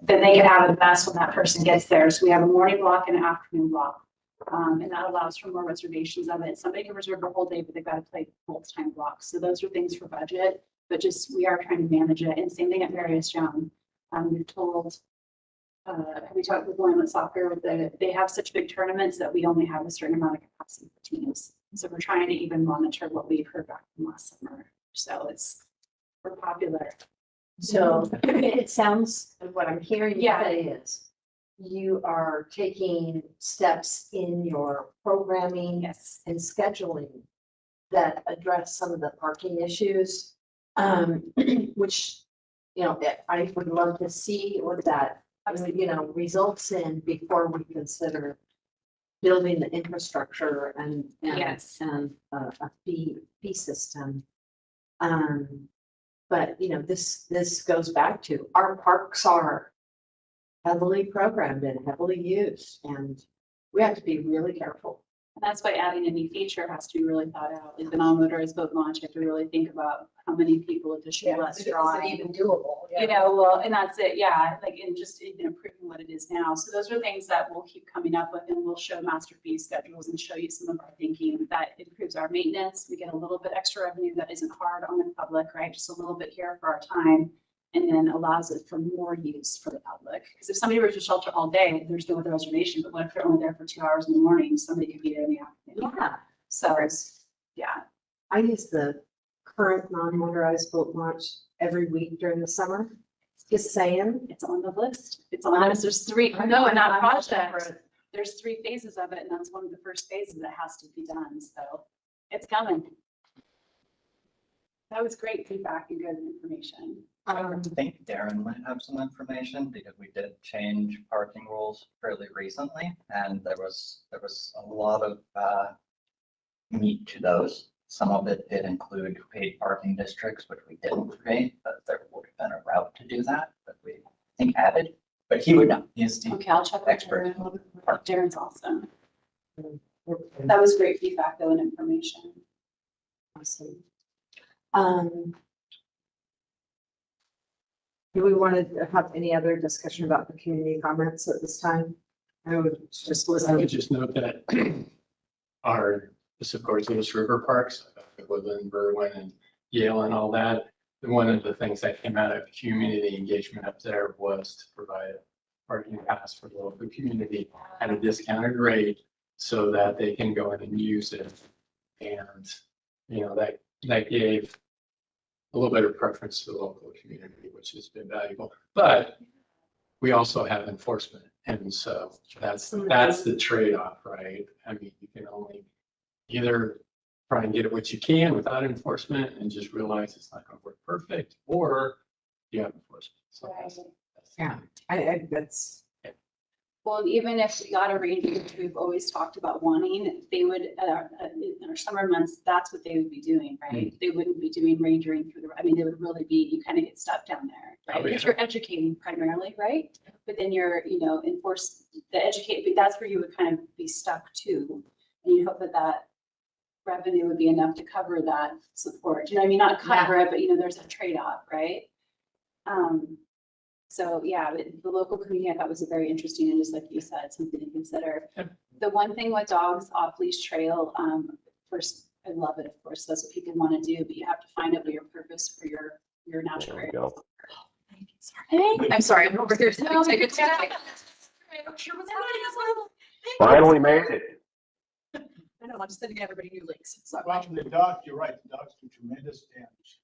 then they can have the best when that person gets there. So we have a morning block and an afternoon block. And that allows for more reservations of it. Somebody can reserve the whole day, but they've got to play full-time blocks. So those are things for budget, but just we are trying to manage it. And same thing at Marius Young. We've told, we talked with Linn with soccer, with they have such big tournaments that we only have a certain amount of capacity for teams. So we're trying to even monitor what we've heard back from last summer. So we're popular. So it sounds, what I'm hearing you say is you are taking steps in your programming and scheduling that address some of the parking issues, which, you know, I would love to see what that, you know, results in before we consider building the infrastructure and a fee system. But you know, this goes back to our parks are heavily programmed and heavily used, and we have to be really careful. And that's why adding a new feature has to be really thought out. Like the non-motorized boat launch, you have to really think about how many people additional less drawing. Is it even doable? You know, well, and that's it. Yeah, like and just even improving what it is now. So those are things that we'll keep coming up with, and we'll show master fee schedules and show you some of our thinking that improves our maintenance. We get a little bit extra revenue that isn't hard on the public, right? Just a little bit here for our time, and then allows it for more use for the public. Because if somebody were to shelter all day, there's no other reservation. But what if they're only there for 2 hours in the morning? Somebody could be there in the afternoon. Yeah. So yeah. I use the current non-motorized boat launch every week during the summer. Just saying. It's on the list. It's on the list. There's three. No, in that project, there's 3 phases of it, and that's one of the first phases that has to be done. So it's coming. That was great feedback and good information. I think Darren might have some information because we did change parking rules fairly recently, and there was a lot of meat to those. Some of it did include paid parking districts, which we didn't create, but there would have been a route to do that we I think added. But he would know. He's the Okay, I'll check with expert. Darren. Darren's awesome. That was great feedback though and information. Awesome. Do we want to have any other discussion about the community comments at this time? I would just note that this of course is river parks, Woodland, Berwyn, and Yale and all that. And one of the things that came out of community engagement up there was to provide a parking pass for the local community at a discounted rate so that they can go in and use it. And, you know, that gave a little bit of preference to the local community, which has been valuable. But we also have enforcement. And so that's the trade-off, right? I mean, you can only either try and get what you can without enforcement and just realize it's not going to work perfect, or you have enforcement. So that's Well, even if we got a ranger, which we've always talked about wanting, they would, in our summer months, that's what they would be doing, right? They wouldn't be doing rangering through I mean, they would really be, you kind of get stuck down there, right? Because you're educating primarily, right? But then you're, you know, that's where you would kind of be stuck too. And you hope that revenue would be enough to cover that support. You know, I mean, not cover it, but you know, there's a trade-off, right? So yeah, the local community I thought was a very interesting, and just like you said, something to consider. The one thing with dogs off leash trail, first, I love it, of course, that's what people want to do, but you have to find out what your purpose for your natural area. Go. I'm sorry, I'm over here. Finally made it. I know, I'm just sending everybody new links. So Watching the dogs, you're right, the dogs do tremendous damage.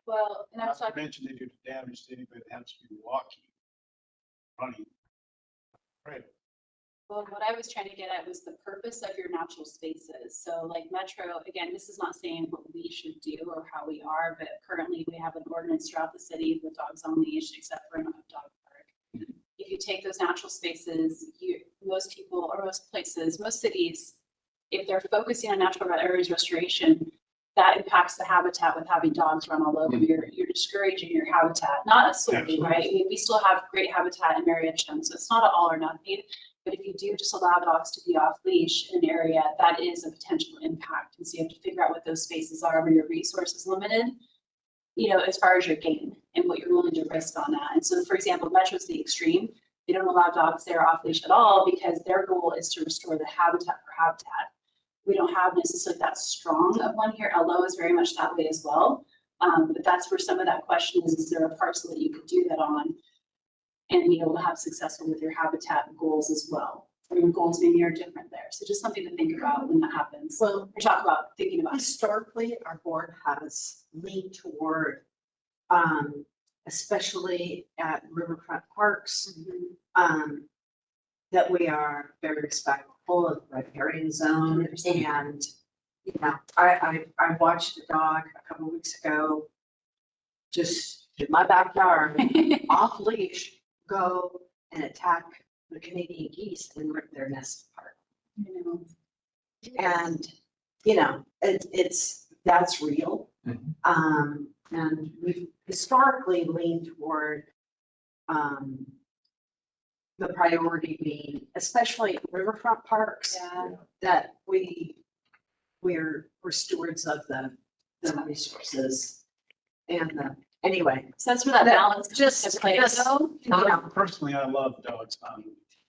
Well, and I was Not to talking, mention they do damage to anybody that happens to be walking, running. Right. well, what I was trying to get at was the purpose of your natural spaces. So like Metro, again, this is not saying what we should do or how we are, but currently we have an ordinance throughout the city with dogs on leash, except for in a dog park. If you take those natural spaces, most people or most places, most cities, if they're focusing on natural areas restoration, that impacts the habitat with having dogs run all over. You're discouraging your habitat, not solely, right? I mean, we still have great habitat in Marietta, so it's not an all or nothing. But if you do just allow dogs to be off leash in an area, that is a potential impact. And so you have to figure out what those spaces are where your resource is limited. you know, as far as your gain and what you're willing to risk on that. And so, for example, Metro's the extreme. They don't allow dogs there off leash at all because their goal is to restore the habitat for habitat. We don't have necessarily that strong of one here. LO is very much that way as well. But that's where some of that question is there a parcel that you could do that on and be able to have successful with your habitat goals as well? Or your goals maybe are different there. So just something to think about when that happens. Well, Or talk about thinking about. historically, our board has leaned toward, especially at riverfront parks, that we are very respectful of the riparian zone. 100%. And, you know, I watched a dog a couple of weeks ago, just in my backyard, off leash, go and attack the Canadian geese and rip their nest apart. You know, And, you know, that's real. Mhm. And we've historically leaned toward, the priority being, especially riverfront parks, Yeah. that we're stewards of the resources and anyway. So that's where that balance Just- comes to play. just- though. Yeah. Personally, I love dogs on leash.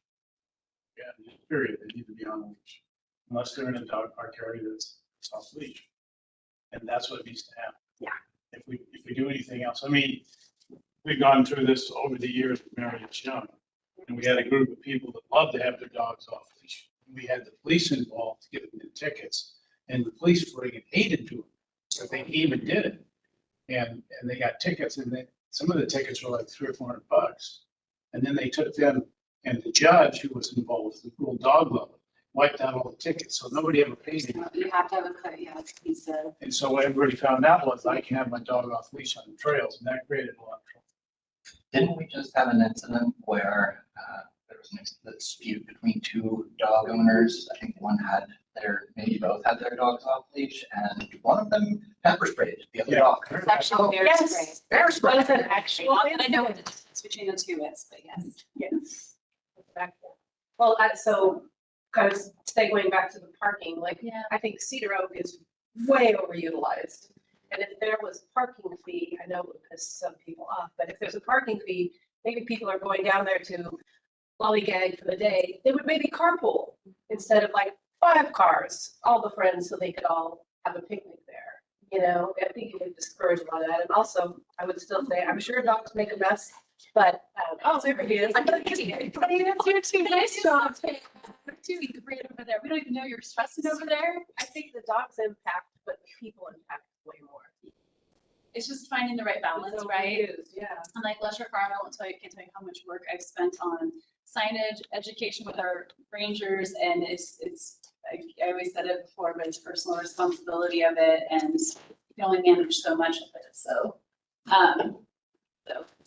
Yeah, period, they need to be on leash, unless they're in a dog park area that's off leash. And that's what needs to happen. Yeah. If we do anything else, I mean, we've gone through this over the years with Marriott Young. And we had a group of people that love to have their dogs off leash. We had the police involved to give them the tickets, and the police friggin' hated to them, but they even did it. And they got tickets, and some of the tickets were like $300 or $400. And then they took them, and the judge who was involved, the little dog lover, wiped out all the tickets, so nobody ever paid him. You have to have a cut, yeah, he said. And so what everybody found out was I can have my dog off leash on the trails, and that created a lot of trouble. Didn't we just have an incident where there was a dispute between two dog owners? I think one had maybe both had their dogs off leash, and one of them pepper sprayed the other Yeah. dog. It's actually bear Yes. spray. Bear spray. What is an actual? I know what the difference between the two is, but yes. Yes. Well, so kind of segueing back to the parking, like, Yeah. I think Cedar Oak is way overutilized. And if there was parking fee, I know it would piss some people off, but if there's a parking fee, maybe people are going down there to lollygag for the day, they would maybe carpool instead of like 5 cars, all the friends, so they could all have a picnic there. You know, I think it would discourage a lot of that. And also, I would still say, I'm sure dogs make a mess, but, oh, there he is. I'm gonna get you. Everybody is here too. Nice job. Too, you could bring it over there. We don't even know you're stressing over there. I think the dogs impact, but the people impact way more. It's just finding the right balance, It's right? overused, yeah. And like Lesher Farm, I won't tell you, I can't tell you how much work I've spent on signage, education with our rangers, and I always said it before, but it's personal responsibility of it, and you can only manage so much of it, so.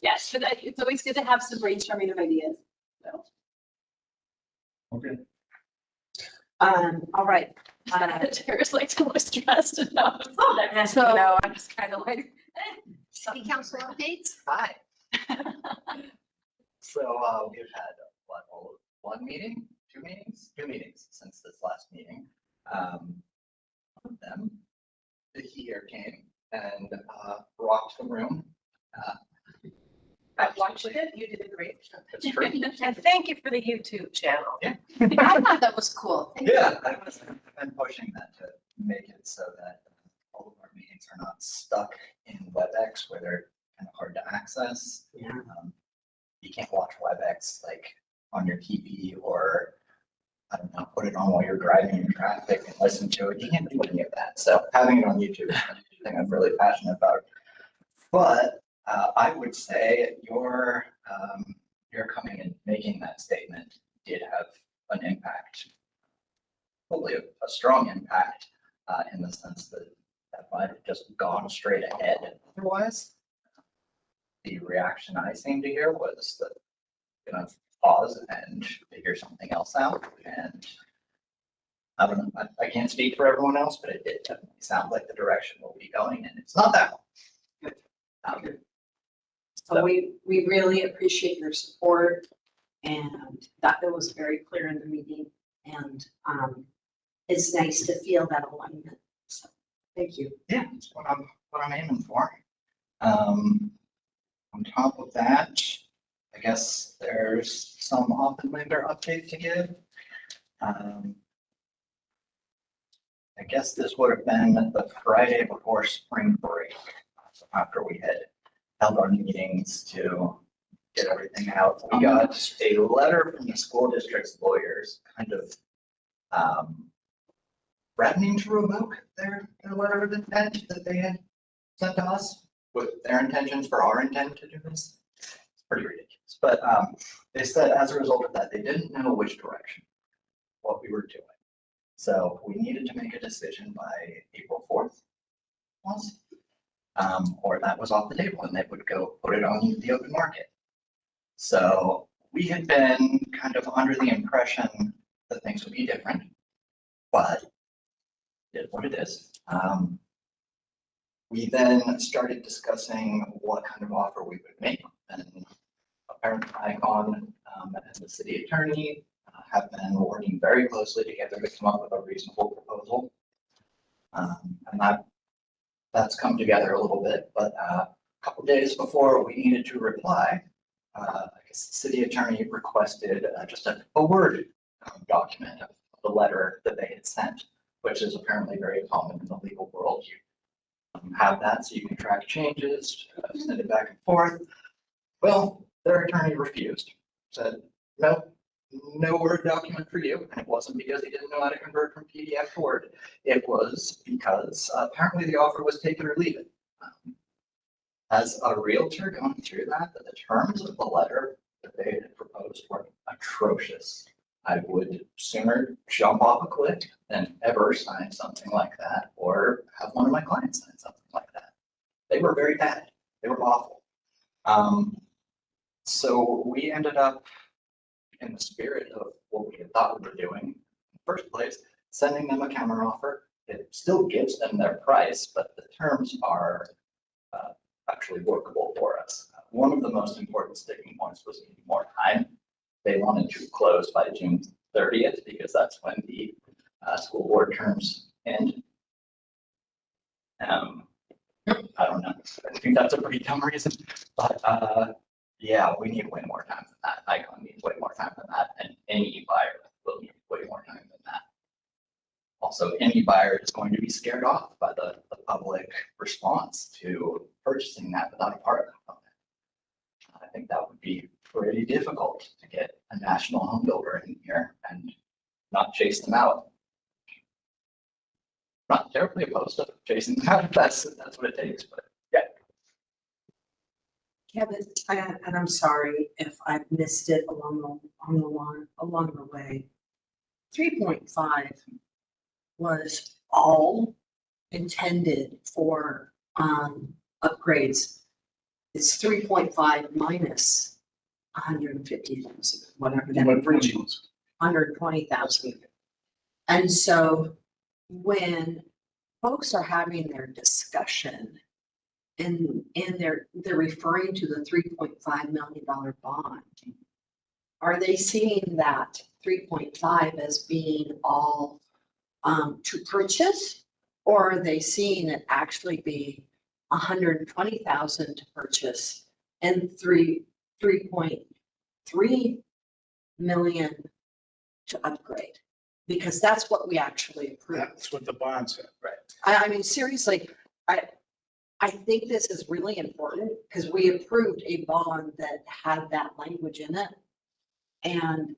Yes, but it's always good to have some brainstorming of ideas, so. Okay. All right. Tara's like totally stressed and not. So, you know, I'm just kind of like. City council updates? Hi. So we've had, one meeting, 2 meetings? 2 meetings since this last meeting. One of them, the here came and rocked the room. I watched it, you did a great job. It's true. And thank you for the YouTube channel. Yeah. I thought that was cool. Yeah, I've been pushing that to make it so that all of our meetings are not stuck in WebEx where they're kind of hard to access. Yeah. You can't watch WebEx like on your TV or, I don't know, put it on while you're driving in traffic and listen to it. You can't do any of that. So having it on YouTube is something I'm really passionate about. But I would say your coming and making that statement did have an impact, probably a strong impact in the sense that might have just gone straight ahead otherwise. The reaction I seemed to hear was that gonna pause and figure something else out. And I don't know, I can't speak for everyone else, but it did definitely sound like the direction we'll be going, and it's not that one. So we really appreciate your support, and that it was very clear in the meeting, and it's nice to feel that alignment. So thank you. Yeah, that's what I'm aiming for. On top of that, I guess there's some Oppenlander update to give. I guess this would have been the Friday before spring break, so after we had held our meetings to get everything out. We got a letter from the school district's lawyers, kind of threatening to revoke their letter of intent that they had sent to us with their intentions for our intent to do this. It's pretty ridiculous. But they said as a result of that, they didn't know which direction, what we were doing. So we needed to make a decision by April 4th, or that was off the table and they would go put it on the open market. So we had been kind of under the impression that things would be different, but it is what it is. We then started discussing what kind of offer we would make, and apparently Icon and the city attorney have been working very closely together to come up with a reasonable proposal. And that's come together a little bit, but a couple days before we needed to reply, I guess the city attorney requested just a Word document of the letter that they had sent, which is apparently very common in the legal world. You have that so you can track changes, send it back and forth. Well, their attorney refused, said, no Word document for you. And it wasn't because he didn't know how to convert from PDF to Word. It was because apparently the offer was take it or leave it. As a realtor going through that, the terms of the letter that they had proposed were atrocious. I would sooner jump off a cliff than ever sign something like that or have one of my clients sign something like that. They were very bad. They were awful. So we ended up, in the spirit of what we had thought we were doing in the first place, sending them a counter offer. It still gives them their price, but the terms are actually workable for us. One of the most important sticking points was needing more time. They wanted to close by June 30th because that's when the school board terms end. I don't know. I think that's a pretty dumb reason, but yeah, we need way more time than that. Icon needs way more time than that, and any buyer will need way more time than that. Also, any buyer is going to be scared off by the public response to purchasing that without a partner component. I think that would be pretty difficult to get a national home builder in here and not chase them out. Not terribly opposed to chasing them out. That's what it takes, but yeah. Kevin, and I'm sorry if I've missed it along the way. 3.5 was all intended for upgrades. It's 3.5 minus 150,000, whatever that is, 120,000. And so when folks are having their discussion and they're referring to the $3.5 million bond, are they seeing that 3.5 as being all to purchase, or are they seeing it actually be 120,000 to purchase and 3.3 million to upgrade? Because that's what we actually approved. That's what the bond said. Right. I mean, seriously, I think this is really important because we approved a bond that had that language in it. And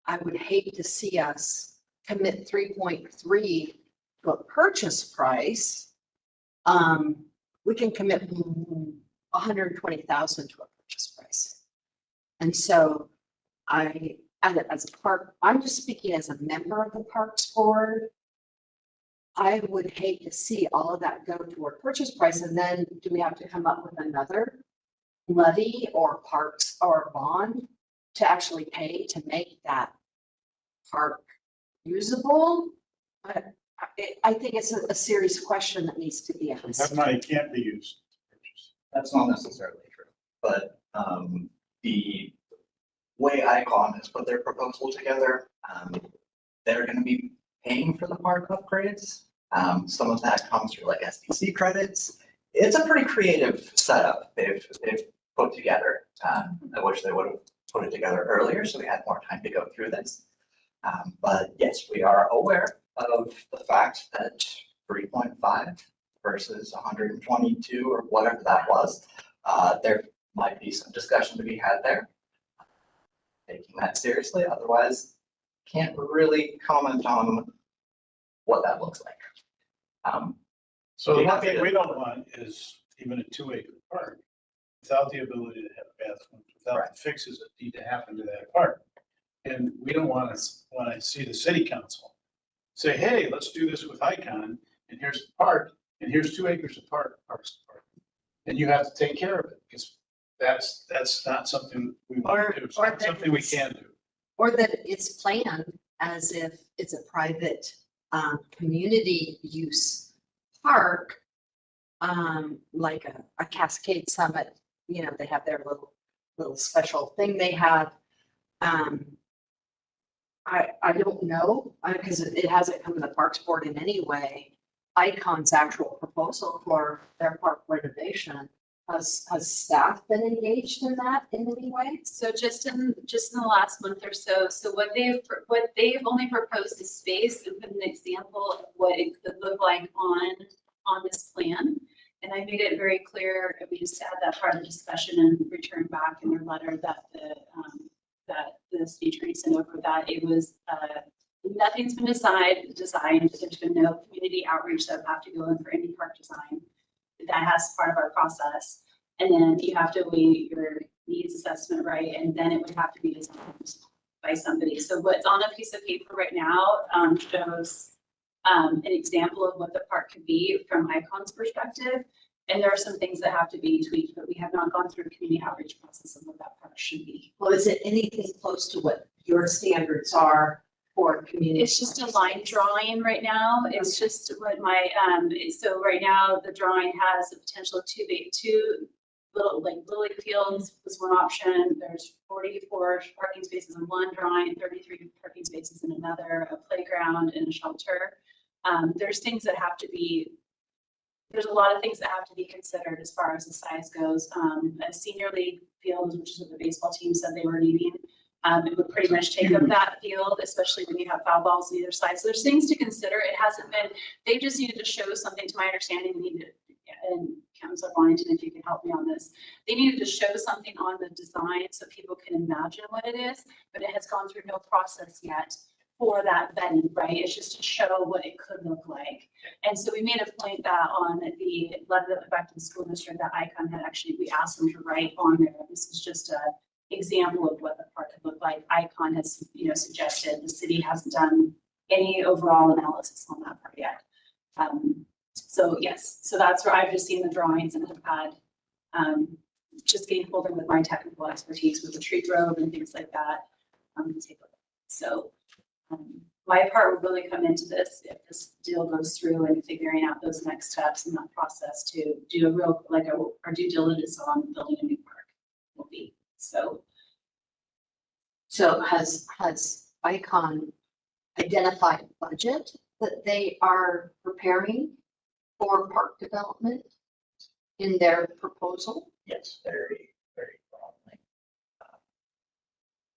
I would hate to see us commit 3.3 to a purchase price. We can commit 120,000 to a purchase price. And so as a park, I'm just speaking as a member of the Parks Board. I would hate to see all of that go to a purchase price, and then do we have to come up with another levy or parks or bond to actually pay to make that park usable? I think it's a serious question that needs to be That asked. money can't be used. to purchase. That's not necessarily true, but the way Icon has put their proposal together, they're going to be paying for the park upgrades. Some of that comes through like SDC credits. it's a pretty creative setup they've put together. I wish they would have put it together earlier so we had more time to go through this. But yes, we are aware of the fact that 3.5 versus 122 or whatever that was, there might be some discussion to be had there. Taking that seriously, otherwise can't really comment on what that looks like. So the Yeah. one thing we don't want is even a 2-acre park without the ability to have bathrooms, without the fixes that need to happen to that park. And we don't want to see the city council say, hey, let's do this with Icon, and here's the park, and here's 2 acres of parks. And you have to take care of it, because that's not something we want to do. It's not something we can do. Or that it's planned as if it's a private community use park, like a Cascade Summit, you know, they have their little special thing they have. I don't know, because it hasn't come to the Parks Board in any way. Icon's actual proposal for their park renovation, has staff been engaged in that in any way? So just in the last month or so, what they've only proposed is space and put an example of what it could look like on this plan. And I made it very clear, we just had that part of the discussion and returned back in their letter that the speech attorney sent over, that it was, nothing's been designed, there's been no community outreach that would have to go in for any park design. That has part of our process. And then you have to weigh your needs assessment, right? And then it would have to be designed by somebody. So what's on a piece of paper right now shows an example of what the park could be from Icon's perspective. And there are some things that have to be tweaked, but we have not gone through a community outreach process of what that park should be. Well, is it anything close to what your standards are for community? It's just a line drawing right now. It's just what my, so right now the drawing has the potential of two little, like lily fields was one option. There's 44 parking spaces in one drawing, 33 parking spaces in another, a playground and a shelter. There's things that have to be, there's a lot of things that have to be considered as far as the size goes. A senior league field, which is what the baseball team said they were needing, it would pretty much take up that field, especially when you have foul balls on either side. So there's things to consider. It hasn't been, they just needed to show something, to my understanding, and Councilor Washington, if you can help me on this, they needed to show something on the design so people can imagine what it is, but it has gone through no process yet for that vetting, right? It's just to show what it could look like. And so we made a point that on the letter that went back to the school district, that Icon had actually, we asked them to write on there, this is just a example of what the park could look like. Icon has, suggested, the city hasn't done any overall analysis on that part yet. So yes, so that's where I've just seen the drawings and have had just getting hold of with my technical expertise with the tree grove and things like that. Take a look. So my part would really come into this if this deal goes through and figuring out those next steps in that process to do a real, like our due diligence on building a new park will be. So has Icon identified a budget that they are preparing for park development in their proposal? Yes, very, very broadly.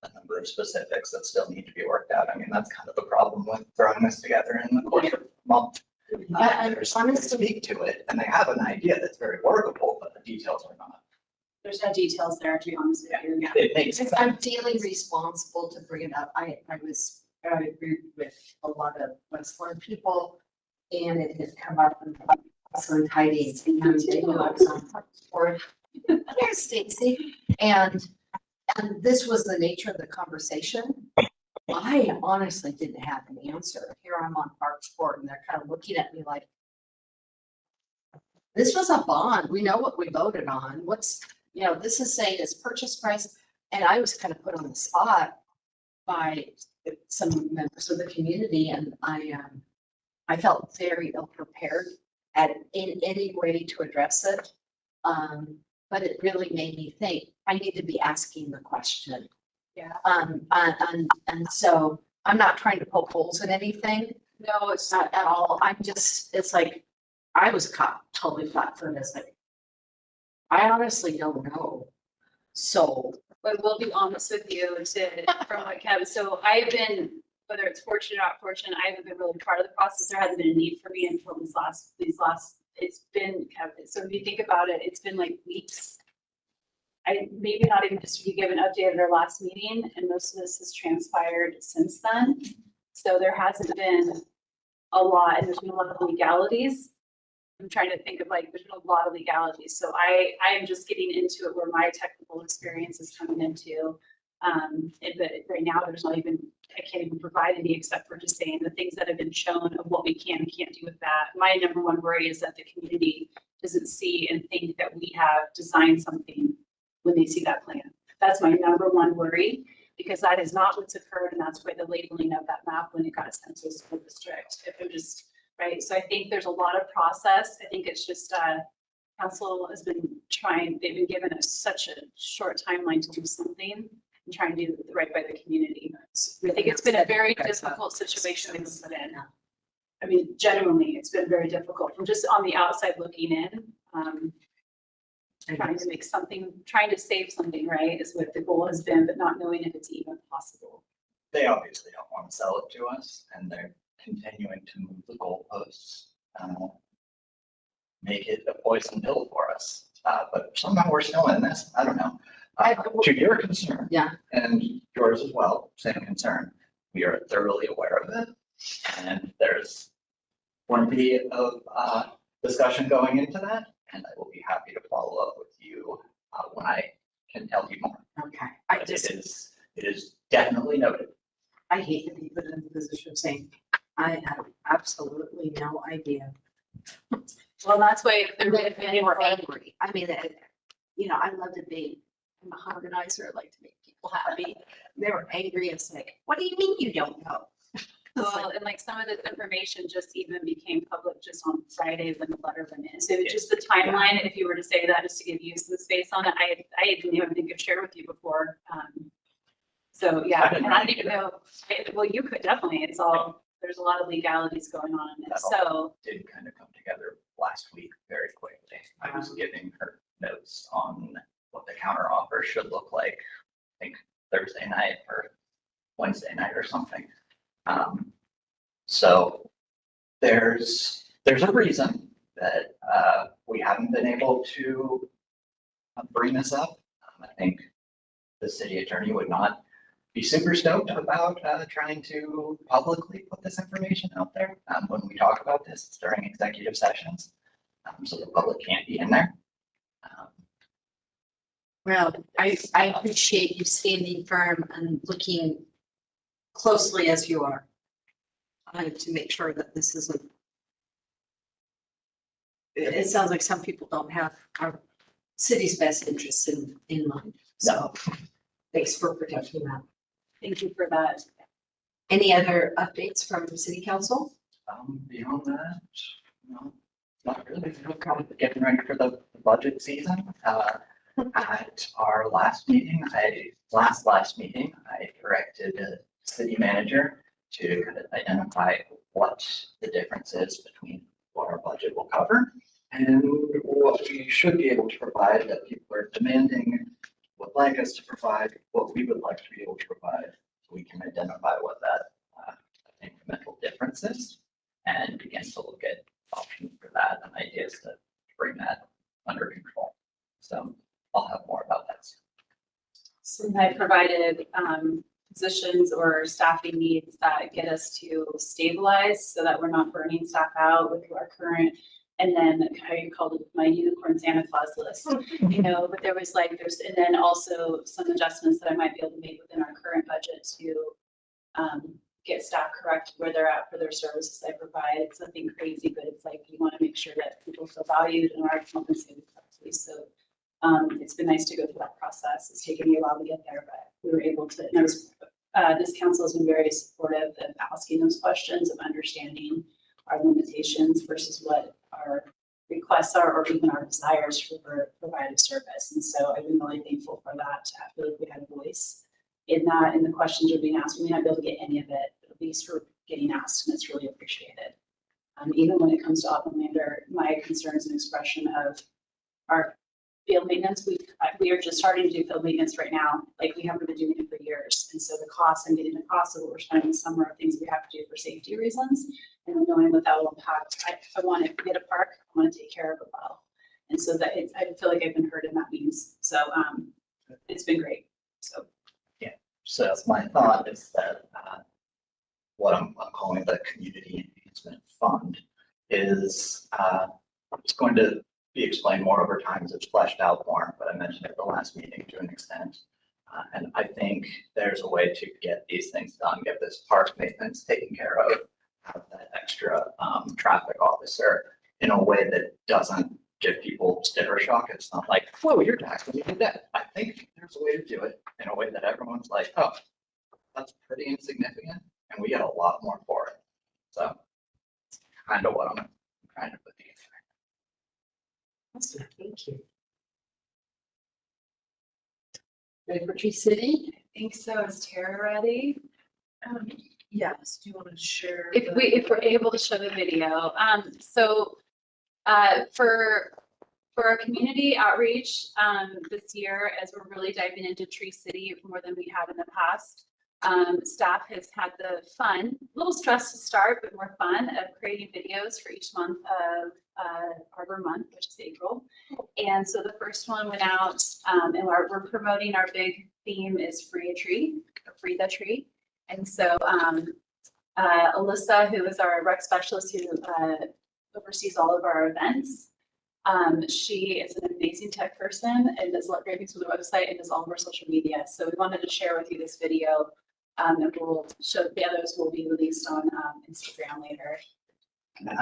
A number of specifics that still need to be worked out. I mean, that's kind of the problem with throwing this together in the course of a month. There's something to speak to it, and they have an idea that's very workable, but the details are not. there's no details there, to be honest with you. Yeah. It makes sense. I'm feeling responsible to bring it up. I agreed with a lot of West Linn people, and it has come up in some tidings. Yes, Stacy. And this was the nature of the conversation. I honestly didn't have an answer. Here I'm on Parks Board, and they're kind of looking at me like, this was a bond. We know what we voted on. What's, this is saying it's purchase price. And I was kind of put on the spot by some members of the community, and I felt very ill prepared in any way to address it. But it really made me think I need to be asking the question. Yeah. And so I'm not trying to poke holes in anything. No, it's Not at all. I'm just, it's like, I was caught totally flat-footed. I was like, I honestly don't know. So, But we'll be honest with you from what Kevin, so I've been, whether it's fortunate or not fortunate, I haven't been really part of the process. There hasn't been a need for me until these last, it's been, Kevin, so if you think about it, it's been like weeks. Maybe not even just to give an update at our last meeting, and most of this has transpired since then. So there hasn't been a lot, and there's been a lot of legalities. I'm trying to think of there's been a lot of legalities. So I am just getting into it where my technical experience is coming into. But right now there's not even, I can't even provide any except for just saying the things that have been shown of what we can and can't do with that. My number one worry is that the community doesn't see and think that we have designed something when they see that plan. That's my number one worry, because that is not what's occurred, and that's why the labeling of that map when it got sent to the school district. If it just right? So I think there's a lot of process. I think it's just council has been trying, they've been given us such a short timeline to do something and try and do right by the community. I think it's been a very difficult situation they've been put in. I mean, genuinely, it's been very difficult from just on the outside looking in. Trying to make something, trying to save something, right, is what the goal has been, but not knowing if it's even possible. They obviously don't want to sell it to us, and they're continuing to move the goalposts, make it a poison pill for us. But somehow we're still in this. I don't know. To your concern, yeah, and yours as well, same concern. We are thoroughly aware of it, and there's plenty of discussion going into that, and I will be happy to follow up with you when I can tell you more. okay. But it is definitely noted. I hate to be put in the position of saying, I have absolutely no idea. Well, that's why They were angry. I mean, I love to be, I'm a organizer, I like to make people happy. They were angry. It's like, what do you mean you don't know? well, and some of this information just even became public just on Friday when the letter went in. So just the timeline, if you were to say that, just to give you some space on it, I didn't even think I'd share with you before. So yeah, and I didn't even know, well, you could definitely, there's a lot of legalities going on in it. So did kind of come together last week very quickly. I was giving her notes on what the counter offer should look like, I think Thursday night or Wednesday night or something. So there's a reason that we haven't been able to bring this up. I think the city attorney would not be super stoked about trying to publicly put this information out there. When we talk about this, it's during executive sessions, so the public can't be in there. Well, I appreciate you standing firm and looking closely as you are to make sure that this isn't. It sounds like some people don't have our city's best interests in mind. So thanks for protecting that. thank you for that. Any other updates from city council? Beyond that, no, not really. We're kind of getting ready for the budget season. At our last meeting, last meeting, I directed the city manager to kind of identify what the difference is between what our budget will cover and what we should be able to provide that people are demanding, would like us to provide, what we would like to be able to provide. So we can identify what that incremental difference is and begin to look at options for that and ideas to bring that under control. So I'll have more about that soon. So I provided positions or staffing needs that get us to stabilize so that we're not burning staff out with our current, and then how you called it, my unicorn Santa Claus list, but there was and then also some adjustments that I might be able to make within our current budget to get staff correct where they're at for their services I provide. It's nothing crazy, but it's you want to make sure that people feel valued and are compensated correctly. So it's been nice to go through that process. It's taken me a while to get there, but we were able to, and this council has been very supportive of asking those questions, of understanding our limitations versus what our requests are, or even our desires for provided service. And so I've been really thankful for that. I feel like we had a voice in that, and the questions are being asked. We may not be able to get any of it, but at least we're getting asked, and it's really appreciated. Even when it comes to Oppenlander, my concern is an expression of our field maintenance. We are just starting to do field maintenance right now, like we haven't been doing it for years. And so the cost, I'm getting the cost of what we're spending this summer of things we have to do for safety reasons. And knowing what that will impact, I want to get a park, I want to take care of it well. And so that I feel like I've been heard in that means. So it's been great. So Yeah. So my thought is that what I'm calling the Community Enhancement Fund is it's going to be explained more over time as it's fleshed out more, but I mentioned it at the last meeting to an extent. And I think there's a way to get these things done, get this park maintenance taken care of, have that extra traffic officer in a way that doesn't give people sticker shock. It's not like, whoa, you're taxing me to death. I think there's a way to do it in a way that everyone's like, oh, that's pretty insignificant, and we get a lot more for it. So it's kind of what I'm trying to put together. Awesome, thank you. Ready for Tree City? I think so. Is Tara ready? Yes, do you want to share? If we're able to show the video. For our community outreach this year, as we're really diving into Tree City more than we have in the past, staff has had the fun, a little stress to start, but more fun of creating videos for each month of Arbor Month, which is April. And so the first one went out, and we're promoting our big theme is Free a Tree, or Free the Tree. And so Alyssa, who is our rec specialist who oversees all of our events, she is an amazing tech person and does a lot of great things with the website and does all of our social media. So we wanted to share with you this video, and we'll show the others will be released on Instagram later.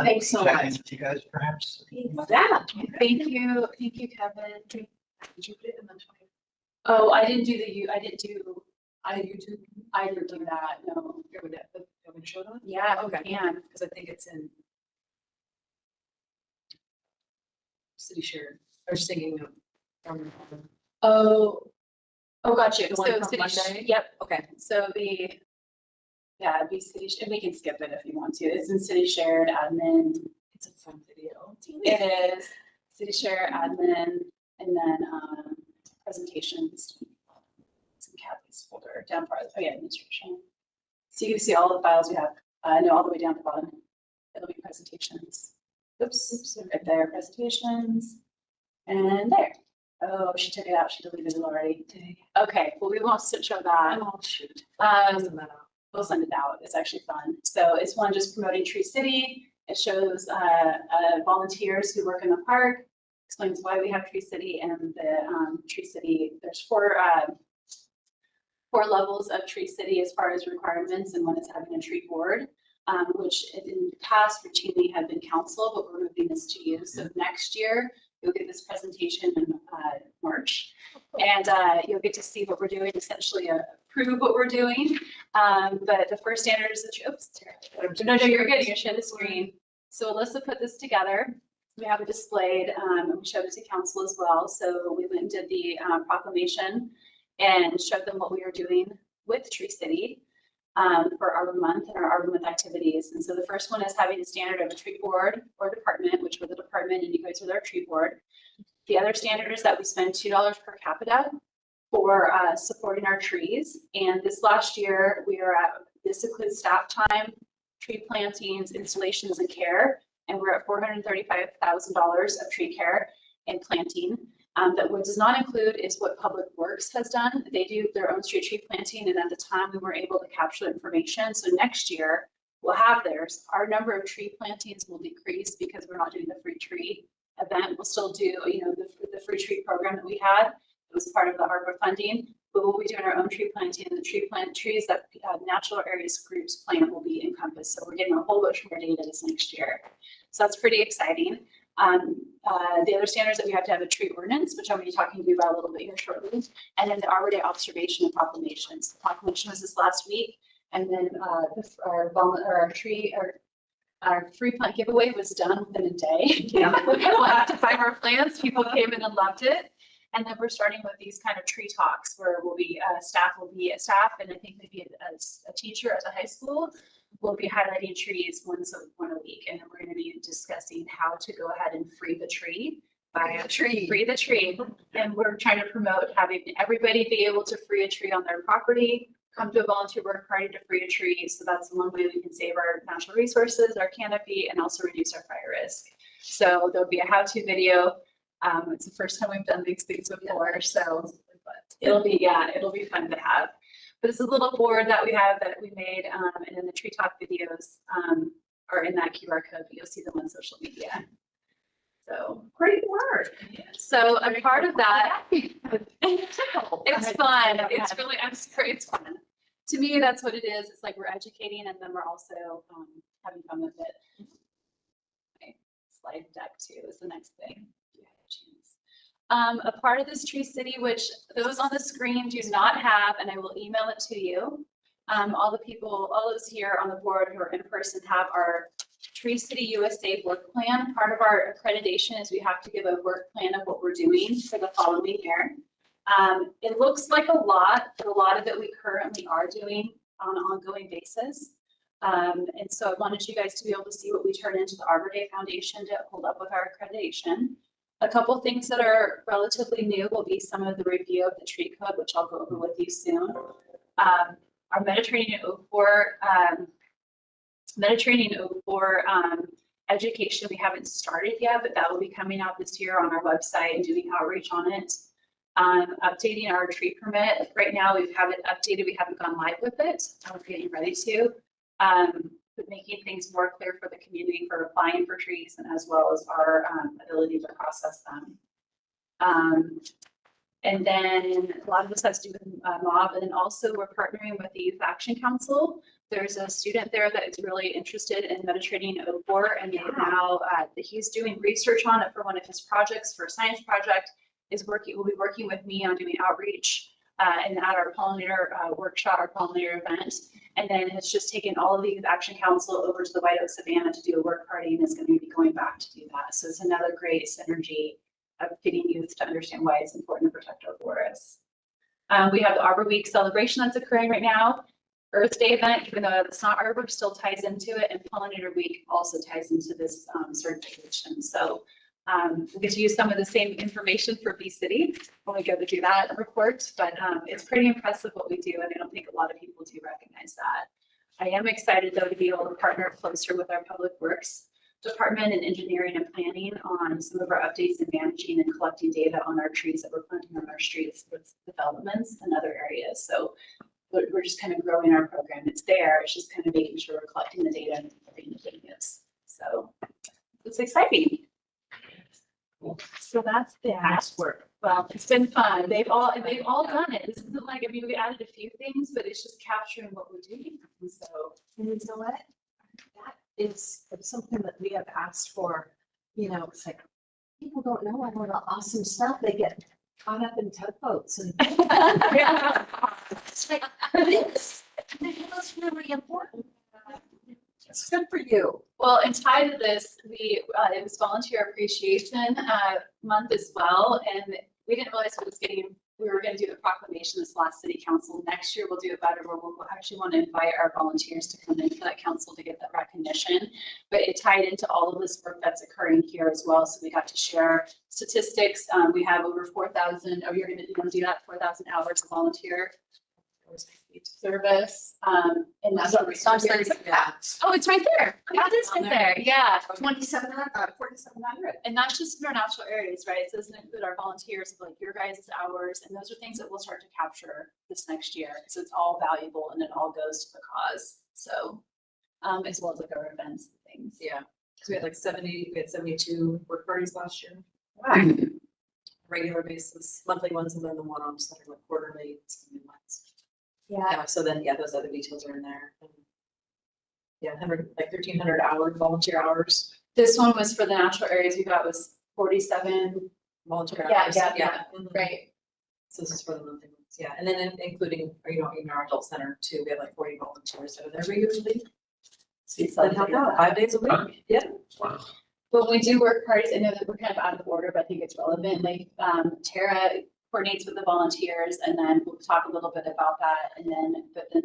Thanks so much. You guys, perhaps. Yeah, thank you, Kevin. Did you put it in the 20? Oh, I didn't do I didn't do that. No. Would it show it on? Yeah, Okay. you can. Because I think it's in city shared or singing. Oh, gotcha. The one So from city Monday? Yep. Okay. So it'd be city, and we can skip it if you want to. It's in city shared admin. It's a fun video. It is city share admin, and then presentations. It's in Kathy's folder down part. Oh yeah, administration. So you can see all the files we have. No, all the way down to the bottom. It'll be presentations. Oops, right there, presentations, and there. Oh, she took it out. She deleted it already. Okay, well, we won't show that. Oh, shoot. We'll send it out. It's actually fun. So it's one just promoting Tree City. It shows volunteers who work in the park, explains why we have Tree City and the Tree City. There's four levels of Tree City as far as requirements, and one is having a tree board. Which in the past routinely had been council, but we're moving this to you. So next year, you'll get this presentation in March, and you'll get to see what we're doing, essentially prove what we're doing. But the first standard is the oops, no, you're good. You share the screen. So Alyssa put this together. We have it displayed, and we showed it to council as well. So we went and did the proclamation and showed them what we were doing with Tree City. For Arbor Month and our Arbor Month activities. And so the first one is having a standard of a tree board or department, which we're the department and you guys are their tree board. The other standard is that we spend $2 per capita for supporting our trees. And this last year, this includes staff time, tree plantings, installations, and care. And we're at $435,000 of tree care and planting. That what does not include is what Public Works has done. They do their own street tree planting, and at the time we weren't able to capture the information. So next year we'll have theirs. Our number of tree plantings will decrease because we're not doing the free tree event. We'll still do, the free tree program that we had. It was part of the ARPA funding, but we'll be doing our own tree planting, and the trees that natural areas groups plant will be encompassed. So we're getting a whole bunch more data this next year. So that's pretty exciting. The other standards that we have to have a tree ordinance, which I'm going to be talking to you about a little bit here shortly, and then the Arbor Day observation and proclamations. The proclamation was this last week, and then our free plant giveaway was done within a day. We'll have to find our plants. People came in and loved it. And then we're starting with these kind of tree talks where we'll be staff will be a staff, and I think maybe a teacher at the high school we'll be highlighting trees one a week, and then we're going to be discussing how to go ahead and free the tree. Free the tree. And we're trying to promote having everybody be able to free a tree on their property, come to a volunteer work party to free a tree. So that's one way we can save our natural resources, our canopy, and also reduce our fire risk. So there'll be a how-to video. It's the first time we've done these things before, so it'll be fun to have. But this is a little board that we have that we made, and then the tree talk videos are in that QR code, but you'll see them on social media. So Great work. so a part of that, it's fun. It's really, it's fun. To me, that's what it is. It's like we're educating, and then we're also having fun with it. Okay. Slide deck too is the next thing. A part of this Tree City, which those on the screen do not have, and I will email it to you. All of us here on the board who are in person have our Tree City USA work plan. Part of our accreditation is we have to give a work plan of what we're doing for the following year. It looks like a lot, but a lot of it we currently are doing on an ongoing basis. And so I wanted you guys to be able to see what we turn into the Arbor Day Foundation to hold up with our accreditation. A couple things that are relatively new will be some of the review of the tree code, which I'll go over with you soon. Our Mediterranean oak borer education, we haven't started yet, but that will be coming out this year on our website and doing outreach on it. Updating our tree permit. Right now we have it updated. We haven't gone live with it. We're getting ready to. But making things more clear for the community for applying for trees and as well as our ability to process them. And then a lot of this has to do with MOB, and then also we're partnering with the Youth Action Council. There's a student there that is really interested in Mediterranean oak borer, and now he's doing research on it for one of his projects, for a science project. Will be working with me on doing outreach and at our pollinator workshop, our pollinator event. And then has just taken all of the Youth Action Council over to the White Oak Savannah to do a work party, and is going to be going back to do that. So it's another great synergy of getting youth to understand why it's important to protect our forests. We have the Arbor Week celebration that's occurring right now. Earth Day event, even though it's not Arbor, still ties into it, and Pollinator Week also ties into this certification. So we get to use some of the same information for Bee City when we go to do that report, but it's pretty impressive what we do, and I don't think a lot of people do recognize that. I am excited though to be able to partner closer with our Public Works Department and Engineering and Planning on some of our updates and managing and collecting data on our trees that we're planting on our streets with developments and other areas. So we're just kind of growing our program. It's there. It's just kind of making sure we're collecting the data and putting it in use. So it's exciting. So that's the past work. Well, it's been fun. They've all done it. This isn't like, I mean, we added a few things, but it's just capturing what we're doing. And so, And you know what? That is something that we have asked for. You know, it's like people don't know all the awesome stuff. They get caught up in tugboats and it's like, this is really important. It's good for you. well, and tied to this, it was Volunteer Appreciation Month as well, and we didn't realize we were going to do the proclamation this last city council. Next year we'll do it better, where we'll actually want to invite our volunteers to come into that council to get that recognition. But it tied into all of this work that's occurring here as well. So we got to share statistics. We have over 4,000. Oh, you're going to do that? 4,000 hours of volunteer service. And that's what oh, it's right there. It is right there. Yeah. 4,700. And that's just in our natural areas, right? So it doesn't include our volunteers, like your guys' hours. And those are things that we'll start to capture this next year. So it's all valuable and it all goes to the cause. So as well as like our events and things. Yeah, because we had 72 work parties last year. Wow. Regular basis, monthly ones, and then the one-offs that are like quarterly. Yeah. Yeah, so then, yeah, those other details are in there. And yeah, 1,300 hours, volunteer hours. This one was for the natural areas. We got was 47 Volunteer Yeah, hours. yeah. Mhm. Right. So this is for the monthly ones, yeah. And then including, even our adult center too, we have 40 volunteers that are there regularly. That help out 5 days a week, yeah. Wow. But when we do work parties, I know that we're kind of out of order, but I think it's relevant. Like Tara coordinates with the volunteers, and then we'll talk a little bit about that. And then, but then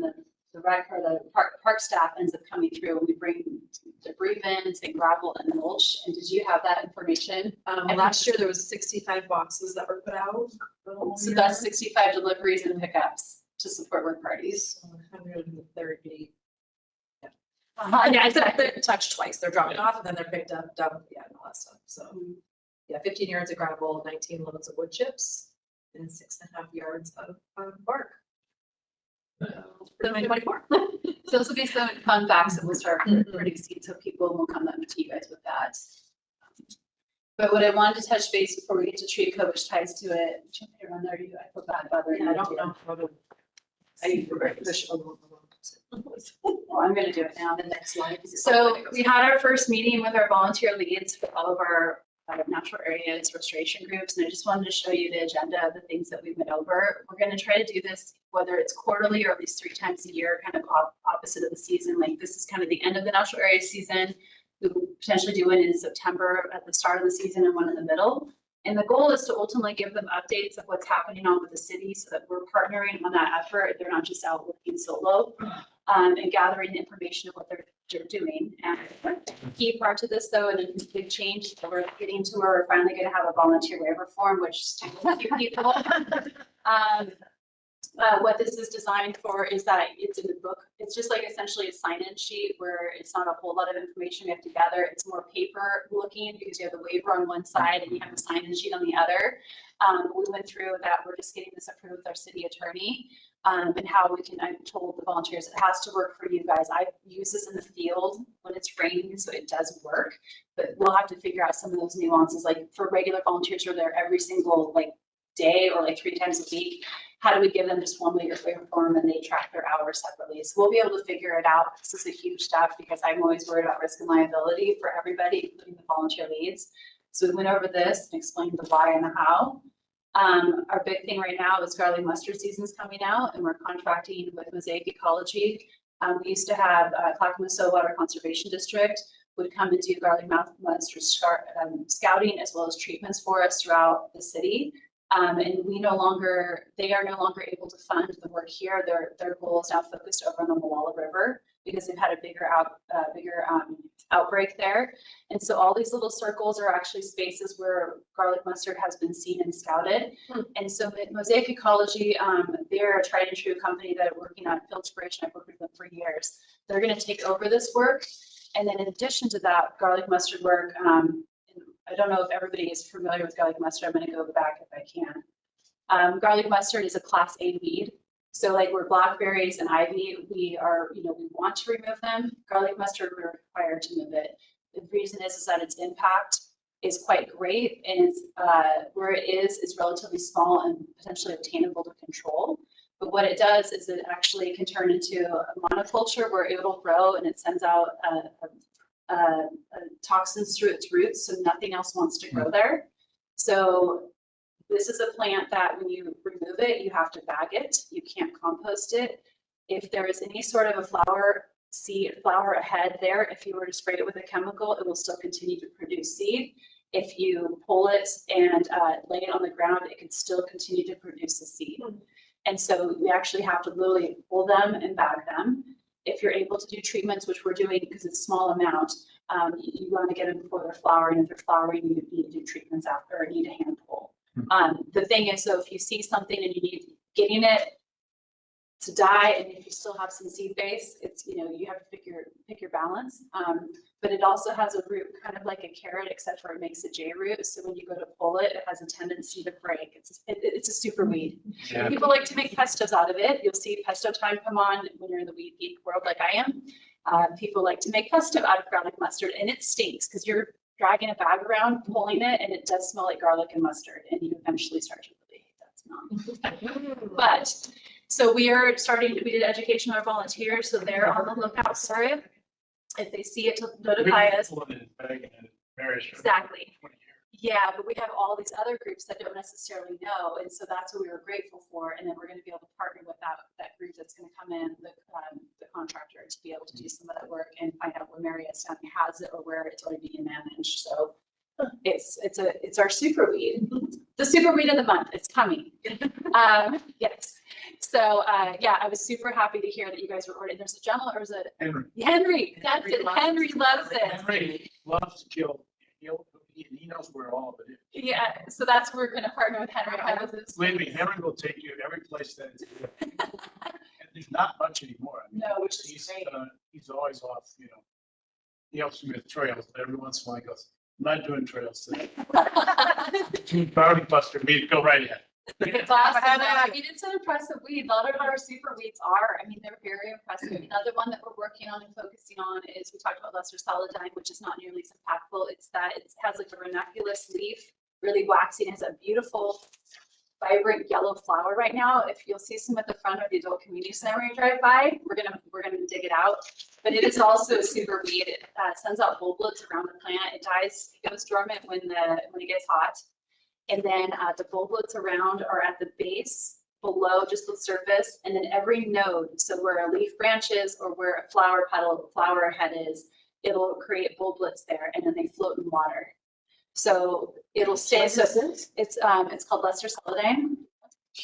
the the rec or the park staff ends up coming through and we bring debris bins and gravel and mulch. And did you have that information? Last year there was 65 boxes that were put out. So that's 65 deliveries and pickups to support work parties. So 130. Yeah, They're touched twice. They're dropped off and then they're picked up, dumped, yeah, and all that stuff. So, yeah, 15 yards of gravel, 19 loads of wood chips, and 6.5 yards of bark. 2024. So this will be some fun facts that we'll start producing, so people will come up to you guys with that. But what I wanted to touch base before we get to tree code, which ties to it, jump here on there, I feel bad bothering. I don't know how to. I push a little. Well, I'm gonna do it now. The next slide. So we had our first meeting with our volunteer leads for all of our natural areas restoration groups, and I just wanted to show you the agenda of the things that we went over. We're going to try to do this whether it's quarterly or at least 3 times a year, kind of opposite of the season. Like this is kind of the end of the natural area season. We will potentially do one in September at the start of the season and one in the middle. And the goal is to ultimately give them updates of what's happening on with the city so that we're partnering on that effort. They're not just out looking solo and gathering the information of what they're doing. And the key part to this, though, and a big change, that we're getting to where we're finally going to have a volunteer waiver form, which a few people. What this is designed for is that it's in the book. It's just like essentially a sign-in sheet where it's not a whole lot of information we have to gather. It's more paper looking because you have the waiver on one side and you have the sign-in sheet on the other. We went through that. We're just getting this approved with our city attorney and how we can, I told the volunteers, it has to work for you guys. I use this in the field when it's raining, so it does work, but we'll have to figure out some of those nuances. Like for regular volunteers who are there every single day or 3 times a week, how do we give them just one waiver form and they track their hours separately? So we'll be able to figure it out. This is a huge step because I'm always worried about risk and liability for everybody, including the volunteer leads. So we went over this and explained the why and the how. Our big thing right now is garlic mustard season's coming out and we're contracting with Mosaic Ecology. We used to have Clackamas Water Conservation District would come and do garlic mustard scouting as well as treatments for us throughout the city. And they are no longer able to fund the work here. Their goal is now focused over on the Moala River because they've had a bigger outbreak there. And so all these little circles are actually spaces where garlic mustard has been seen and scouted. And so Mosaic Ecology, they're a tried and true company that are working on filtration. I've worked with them for years. They're going to take over this work. And then in addition to that garlic mustard work, I don't know if everybody is familiar with garlic mustard. I'm going to go back if I can. Garlic mustard is a class A weed. So where blackberries and ivy, we want to remove them. Garlic mustard, we're required to move it. The reason is that its impact is quite great and it's, where it is relatively small and potentially obtainable to control. But what it does is it actually can turn into a monoculture where it'll grow and it sends out toxins through its roots, so nothing else wants to grow there. So this is a plant that when you remove it, you have to bag it. You can't compost it. If there is any sort of a flower ahead there, if you were to spray it with a chemical, it will still continue to produce seed. If you pull it and lay it on the ground, it can still continue to produce the seed. And so we actually have to literally pull them and bag them. If you're able to do treatments, which we're doing because it's a small amount, you want to get them before they're flowering. If they're flowering, you need to do treatments after or need a hand pull. The thing is, though, if you see something and you need getting it to die, and if you still have some seed base, it's you have to pick your balance. But it also has a root, kind of like a carrot, except for it makes a J root. So when you go to pull it, it has a tendency to break. It's a super weed. Yeah. People like to make pestos out of it. You'll see pesto time come on when you're in the weed geek world, like I am. People like to make pesto out of garlic mustard, and it stinks because you're dragging a bag around, pulling it, and it does smell like garlic and mustard, and you eventually start to really hate that smell. But so we did education on our volunteers, so they're on the lookout for it. If they see it, to notify us. Exactly. Yeah, but we have all these other groups that don't necessarily know, and so that's what we were grateful for. And then we're going to be able to partner with that group that's going to come in, the contractor, to be able to do some of that work and find out where Marietta County has it or where it's already being managed. So it's our super weed, the super weed of the month. It's coming. Yes. So, yeah, I was super happy to hear that you guys were ordering. There's a gentleman, or is it Henry. Henry? That's it. Henry loves it. Henry loves to kill. He knows where all of it is. Yeah, so that's, we're gonna partner with Henry. Believe me, Henry will take you every place that is. And there's not much anymore. I mean, No, which is he's, great. he's always off, you know. He helps me with trails, but every once in a while he goes, I'm not doing trails today. Bounty buster, me, go right ahead. It's awesome. It's an impressive weed. A lot of our super weeds are, I mean, they're very impressive. Another one that we're working on and focusing on is, we talked about lesser celandine, which is not nearly as impactful. It's that it has like a ranunculus leaf, really waxy, and has a beautiful, vibrant yellow flower right now. If you'll see some at the front of the adult community center when you drive by, we're gonna dig it out. But it is also a super weed. It sends out bulblets around the plant. It dies, it goes dormant when it gets hot. And then the bulblets around are at the base, below just the surface, and then every node, so where a leaf branch is or where a flower petal, flower head is, it'll create bulblets there, and then they float in water. So it'll stay. So it's called lesser celandine,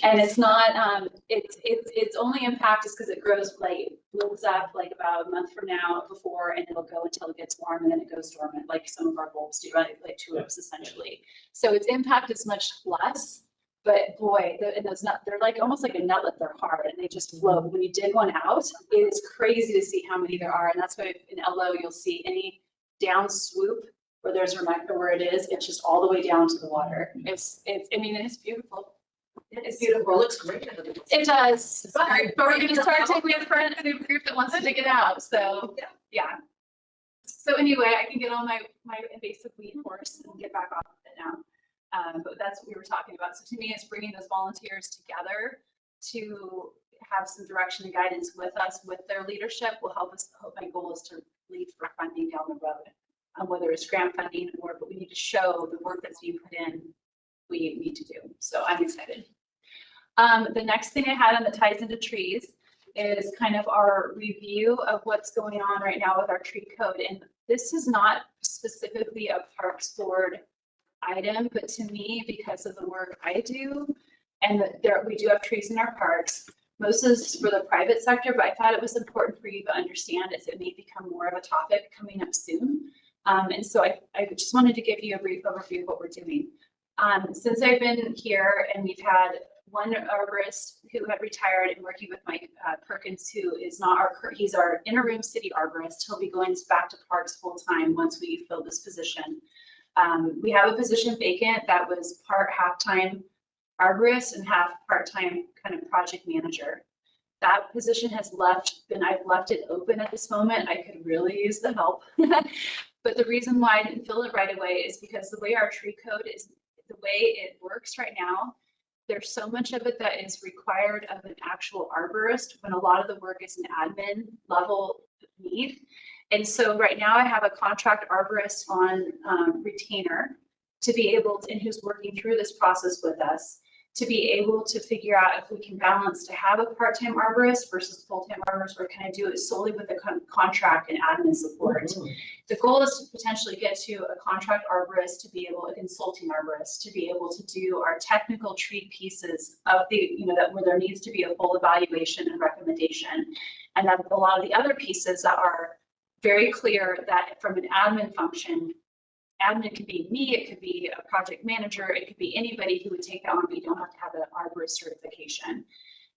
and it's not. Its only impact is because it grows like blooms up like about a month from now before, and it'll go until it gets warm, and then it goes dormant, like some of our bulbs do, right? Like tulips essentially. So its impact is much less. But boy, and those nuts, they're like almost like a nutlet. They're hard and they just float. When you dig one out, it is crazy to see how many there are, and that's why in LO you'll see any down swoop where there's a remecta where it is, it's just all the way down to the water. I mean, it's beautiful. It's beautiful. It looks great. It does. It's very- But we're gonna start taking a friend, a new group that wants to dig it out, so, yeah. So anyway, I can get on my invasive weed horse and get back off of it now. But that's what we were talking about. So to me, it's bringing those volunteers together to have some direction and guidance with us, with their leadership will help us. My goal is to lead for funding down the road. Whether it's grant funding but we need to show the work that's being put in, we need to do. So I'm excited. The next thing I had on that ties into trees is kind of our review of what's going on right now with our tree code. And this is not specifically a Parks Board item, but to me, because of the work I do, and we do have trees in our parks, most is for the private sector, but I thought it was important for you to understand as it may become more of a topic coming up soon. And so I just wanted to give you a brief overview of what we're doing. Since I've been here, and we've had one arborist who had retired and working with Mike Perkins, who is not he's our interim city arborist. He'll be going back to parks full time once we fill this position. We have a position vacant that was part half-time arborist and half part-time kind of project manager. That position has I've left it open at this moment. I could really use the help. But the reason why I didn't fill it right away is because the way our tree code is, the way it works right now, there's so much of it that is required of an actual arborist when a lot of the work is an admin level need. And so right now I have a contract arborist on retainer to be able to, and who's working through this process with us, to be able to figure out if we can balance to have a part-time arborist versus full-time arborist, or can I do it solely with a contract and admin support? The goal is to potentially get to a contract arborist, to be able, a consulting arborist, to be able to do our technical tree pieces of the, that where there needs to be a full evaluation and recommendation. And that a lot of the other pieces that are very clear that from an admin function, admin could be me, it could be a project manager, it could be anybody who would take that on, but you don't have to have an arborist certification.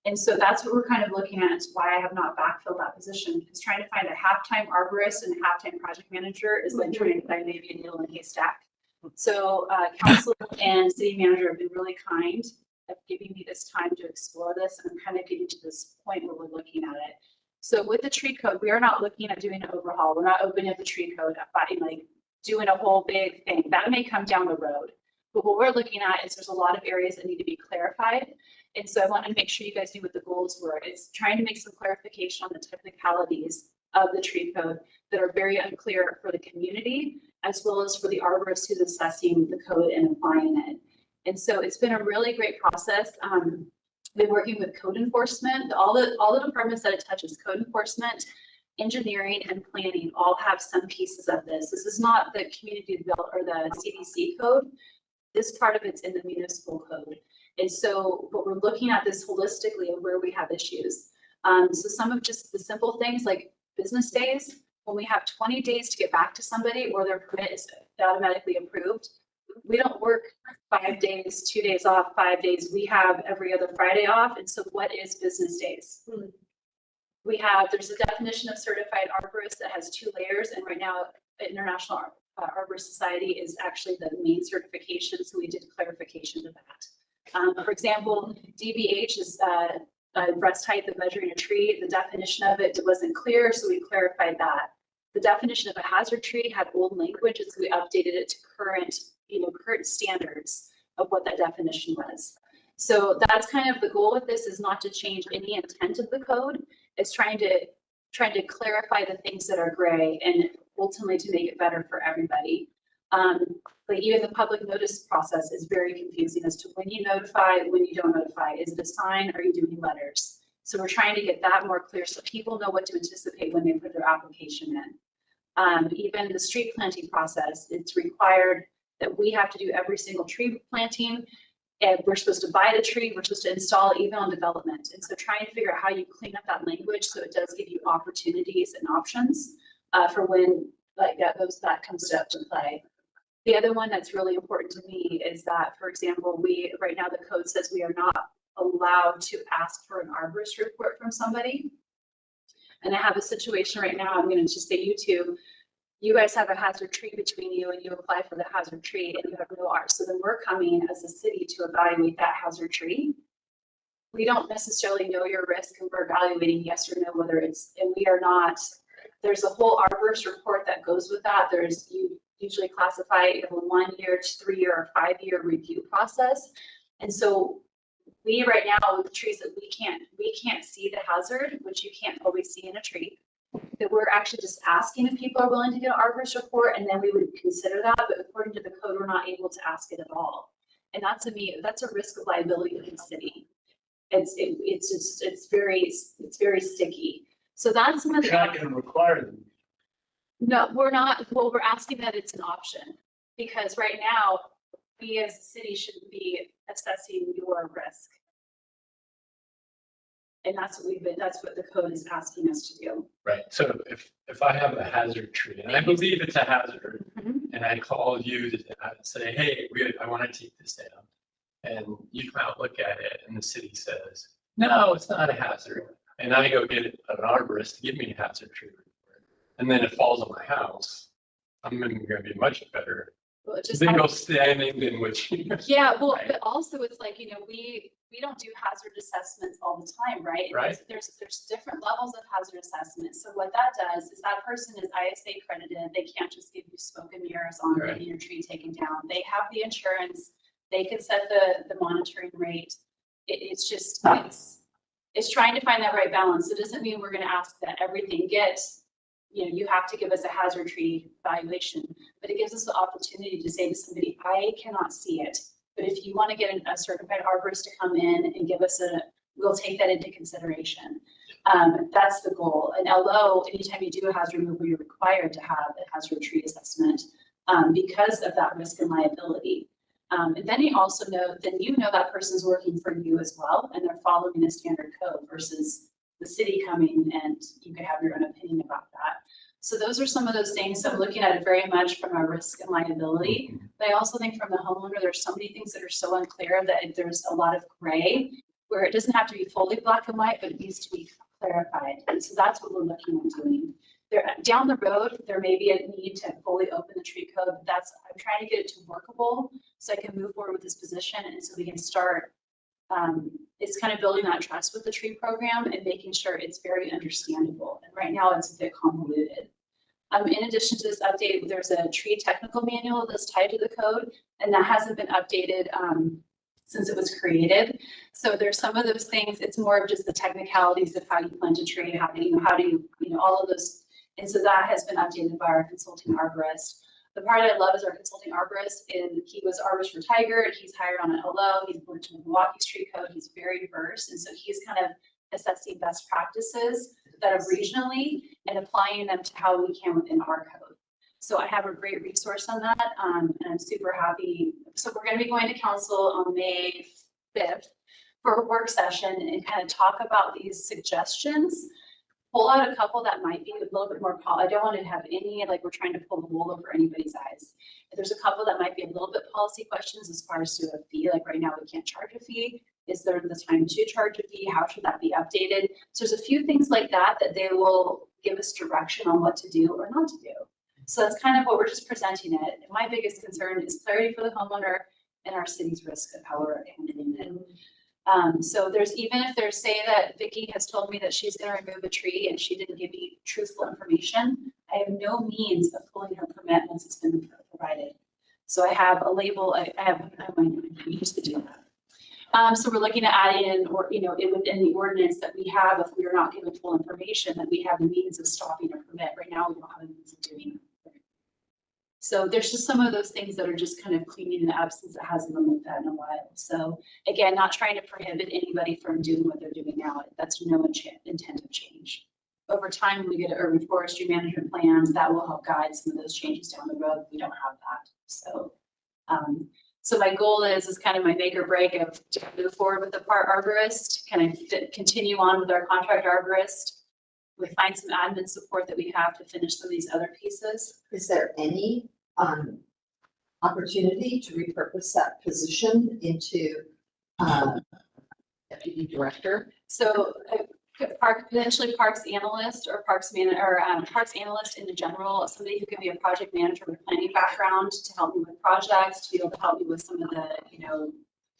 And so that's what we're kind of looking at, is why I have not backfilled that position, because trying to find a half-time arborist and a half-time project manager is like trying to find maybe a needle in a haystack. So council and city manager have been really kind of giving me this time to explore this, and I'm kind of getting to this point where we're looking at it. So with the tree code, we are not looking at doing an overhaul. We're not opening up the tree code, like doing a whole big thing. That may come down the road. But what we're looking at is there's a lot of areas that need to be clarified. And so I want to make sure you guys knew what the goals were. It's trying to make some clarification on the technicalities of the tree code that are very unclear for the community, as well as for the arborist who's assessing the code and applying it. And so it's been a really great process. Been working with code enforcement. All the departments that it touches, code enforcement, engineering, and planning, all have some pieces of this. This is not the community development or the CDC code. This part of it's in the municipal code. And so, but we're looking at this holistically of where we have issues. So some of just the simple things like business days, when we have 20 days to get back to somebody or their permit is automatically approved, we don't work 5 days, 2 days off, 5 days. We have every other Friday off. And so what is business days? There's a definition of certified arborist that has 2 layers. And right now, International Arborist Society is actually the main certification. So we did clarification of that. For example, DBH is breast height of measuring a tree. The definition of it wasn't clear, so we clarified that. The definition of a hazard tree had old language, and so we updated it to current standards of what that definition was. So that's kind of the goal with this, is not to change any intent of the code. It's trying to clarify the things that are gray and ultimately to make it better for everybody. But even the public notice process is very confusing as to when you notify, when you don't notify. Is it a sign? Are you doing letters? So we're trying to get that more clear so people know what to anticipate when they put their application in. Even the street planting process, it's required that we have to do every single tree planting. And we're supposed to buy the tree, we're supposed to install it even on development. And so trying to figure out how you clean up that language so it does give you opportunities and options for when that comes to play. The other one that's really important to me is that, for example, right now the code says we are not allowed to ask for an arborist report from somebody. And I have a situation right now, I'm going to just say you guys have a hazard tree between you and you apply for the hazard tree and you have no R. So then we're coming as a city to evaluate that hazard tree. We don't necessarily know your risk and we're evaluating yes or no, whether it's, and we are not, there's a whole arborist report that goes with that. You usually classify it in a 1 year to 3 year or 5 year review process. And so we right now with the trees that we can't see the hazard, which you can't always see in a tree, that we're actually just asking if people are willing to get an arborist report, and then we would consider that. But according to the code, we're not able to ask it at all. And that's a risk of liability to the city. It's very sticky. So that's some of You're not going to require them. No, we're not. Well, we're asking that it's an option because right now we as a city shouldn't be assessing your risk. And that's what the code is asking us to do. Right. So if I have a hazard tree and I believe it's a hazard, and I call you to say, hey, I want to take this down, and you come out, look at it, and the city says, no, it's not a hazard. And I go get an arborist to give me a hazard tree report, and then it falls on my house, I'm going to be much better legal standing than what you. Yeah, well, right? but also it's like, we don't do hazard assessments all the time, right? Right. There's different levels of hazard assessment. So what that does is that person is ISA accredited. They can't just give you smoke and mirrors on getting your tree taken down. They have the insurance. They can set the monitoring rate. It's trying to find that right balance. It doesn't mean we're going to ask that everything gets, you have to give us a hazard tree evaluation, but it gives us the opportunity to say to somebody, I cannot see it, but if you want to get a certified arborist to come in and give us we'll take that into consideration. That's the goal. And although anytime you do a hazard removal, you're required to have a hazard tree assessment because of that risk and liability. And then you also know, that person's working for you as well, and they're following a standard code versus the city coming and you could have your own opinion about that. So those are some of those things. So I'm looking at it very much from a risk and liability, but I also think from the homeowner, there's so many things that are so unclear that there's a lot of gray where it doesn't have to be fully black and white, but it needs to be clarified. And so that's what we're looking at doing. Down the road, there may be a need to fully open the tree code. I'm trying to get it to workable so I can move forward with this position and so we can start. It's kind of building that trust with the tree program and making sure it's very understandable. And right now it's a bit convoluted. In addition to this update, there's a tree technical manual that's tied to the code, and that hasn't been updated since it was created. So there's some of those things. It's more of just the technicalities of how you plant a tree, how do you all of those. And so that has been updated by our consulting arborist. The part I love is our consulting arborist, and he was arborist for Tigard. He's hired on an LO. He's worked in Milwaukee's tree code. He's very versed. And so he's kind of assessing best practices that are regionally and applying them to how we can within our code. So I have a great resource on that, and I'm super happy. So we're going to be going to council on May 5th for a work session and kind of talk about these suggestions. Pull out a couple that might be a little bit more, I don't want to have any, like we're trying to pull the wool over anybody's eyes. If there's a couple that might be a little bit policy questions as far as to a fee, like right now we can't charge a fee. Is there the time to charge a fee? How should that be updated? So there's a few things like that that they will give us direction on what to do or not to do. So that's kind of what we're just presenting it. And my biggest concern is clarity for the homeowner and our city's risk of how we're handling it. So there's, even if there's, say that Vicki has told me that she's going to remove a tree and she didn't give me truthful information, I have no means of pulling her permit once it's been provided. So I have a label, I have my used to do that. So we're looking at adding in, or, you know, it within the ordinance that we have, if we are not given full information, that we have the means of stopping a permit. Right now, we don't have the means of doing that. So there's just some of those things that are just kind of cleaning it up since it hasn't been looked at in a while. So again, not trying to prohibit anybody from doing what they're doing now. That's no intent of change. Over time, when we get an urban forestry management plan, that will help guide some of those changes down the road. We don't have that. So, so my goal is kind of my make or break of to move forward with the park arborist, kind of continue on with our contract arborist. We find some admin support that we have to finish some of these other pieces. Is there any opportunity to repurpose that position into deputy director? So potentially parks analyst or parks analyst in general, somebody who can be a project manager with planning background to help me with projects, to be able to help me with some of the, you know,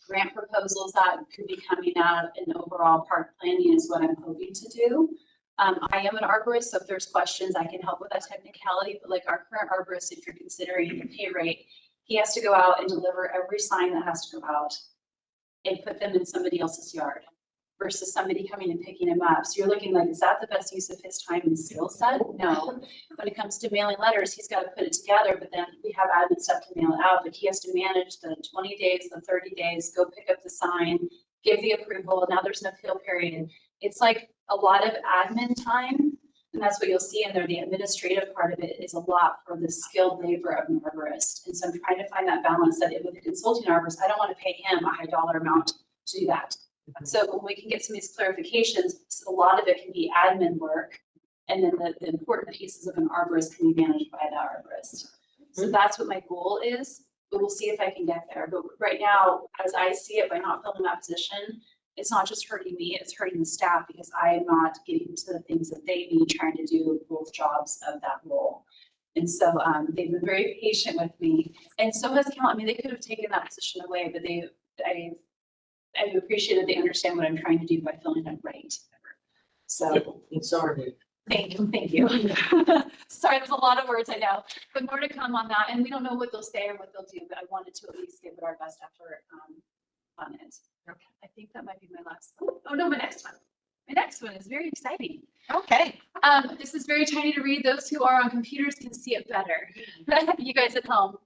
grant proposals that could be coming out, and overall park planning is what I'm hoping to do. I am an arborist, so if there's questions, I can help with that technicality, but like our current arborist, if you're considering the pay rate, he has to go out and deliver every sign that has to go out and put them in somebody else's yard versus somebody coming and picking them up. So you're looking like, is that the best use of his time and skill set? No. When it comes to mailing letters, he's got to put it together, but then we have admin stuff to mail it out, but he has to manage the 20 days, the 30 days, go pick up the sign, give the approval. Now there's no appeal period. It's like a lot of admin time, and that's what you'll see in there. The administrative part of it is a lot for the skilled labor of an arborist. And so I'm trying to find that balance that with a consulting arborist, I don't want to pay him a high dollar amount to do that. So when we can get some of these clarifications, a lot of it can be admin work, and then the important pieces of an arborist can be managed by the arborist. So that's what my goal is, but we'll see if I can get there. But right now, as I see it, by not filling that position, it's not just hurting me, it's hurting the staff, because I am not getting to the things that they need, trying to do both jobs of that role. And so they've been very patient with me, and so has Cal. I mean, they could have taken that position away, but I appreciate that they understand what I'm trying to do by filling it right. So Sorry. thank you. Sorry, there's a lot of words, I know, but more to come on that, and we don't know what they'll say or what they'll do, but I wanted to at least give it our best effort on it. Okay. I think that might be my last one. Oh no, my next one. My next one is very exciting. Okay. This is very tiny to read. Those who are on computers can see it better. You guys at home.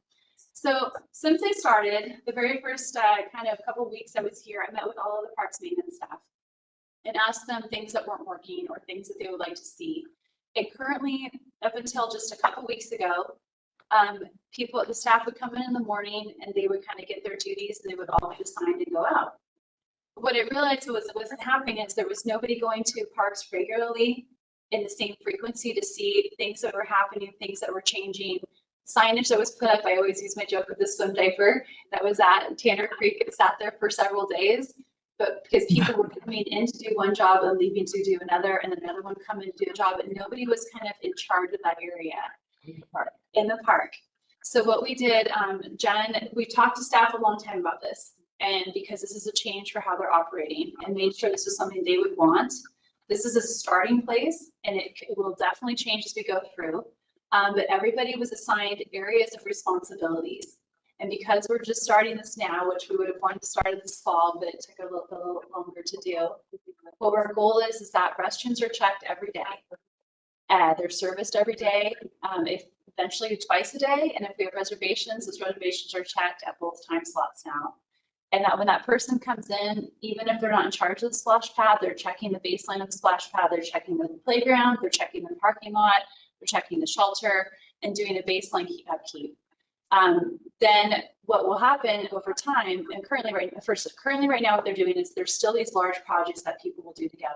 So since I started, the very first kind of couple of weeks I was here, I met with all of the parks maintenance staff and asked them things that weren't working or things that they would like to see. And currently, up until just a couple of weeks ago, the staff would come in the morning and they would kind of get their duties and they would all be assigned to go out. What I realized wasn't happening is there was nobody going to parks regularly in the same frequency to see things that were happening, things that were changing. Signage that was put up, I always use my joke with the swim diaper that was at Tanner Creek. It sat there for several days, but because people were coming in to do one job and leaving to do another, and another one coming to do a job, and nobody was kind of in charge of that area in the park. So what we did, Jen, we talked to staff a long time about this, and because this is a change for how they're operating, and made sure this was something they would want. This is a starting place, and it will definitely change as we go through. But everybody was assigned areas of responsibilities. And because we're just starting this now, which we would have wanted to start this fall, but it took a little longer to do. What our goal is that restrooms are checked every day. They're serviced every day, if eventually twice a day. And if we have reservations, those reservations are checked at both time slots now. And that when that person comes in, even if they're not in charge of the splash pad, they're checking the baseline of the splash pad, they're checking the playground, they're checking the parking lot, they're checking the shelter, and doing a baseline upkeep. Then what will happen over time, and currently right now, what they're doing is there's still these large projects that people will do together.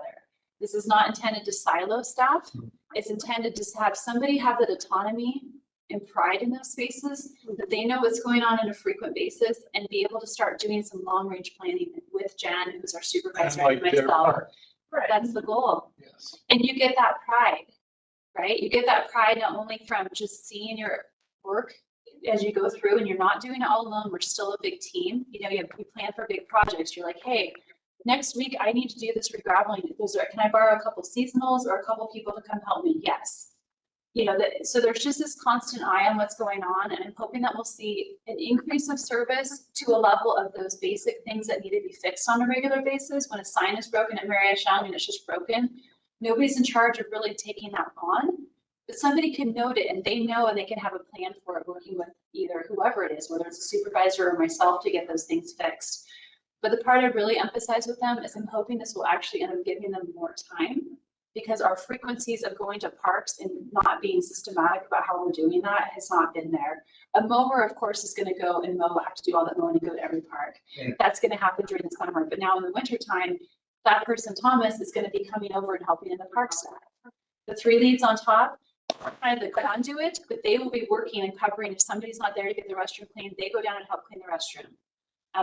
This is not intended to silo staff. It's intended to have somebody have that autonomy and pride in those spaces, that they know what's going on a frequent basis and be able to start doing some long range planning with Jen, who's our supervisor, and Like their myself. part. That's the goal. Yes. And you get that pride, right? You get that pride not only from just seeing your work as you go through, and you're not doing it all alone. We're still a big team. You know, you plan for big projects. You're like, hey, next week I need to do this regraveling. Can I borrow a couple seasonals or a couple people to come help me? Yes. You know, so there's just this constant eye on what's going on, and I'm hoping that we'll see an increase of service to a level of those basic things that need to be fixed on a regular basis. When a sign is broken at Mary Ashang and it's just broken, nobody's in charge of really taking that on, but somebody can note it and they know, and they can have a plan for it, working with either whoever it is, whether it's a supervisor or myself, to get those things fixed. But the part I really emphasize with them is I'm hoping this will actually end up giving them more time, because our frequencies of going to parks and not being systematic about how we're doing that has not been there. A mower, of course, is going to go and mow, have to do all that mowing and go to every park. Yeah. That's going to happen during the summer. But now in the winter time, that person, Thomas, is going to be coming over and helping in the park staff. The 3 leads on top, kind of the conduit, but they will be working and covering. If somebody's not there to get the restroom cleaned, they go down and help clean the restroom.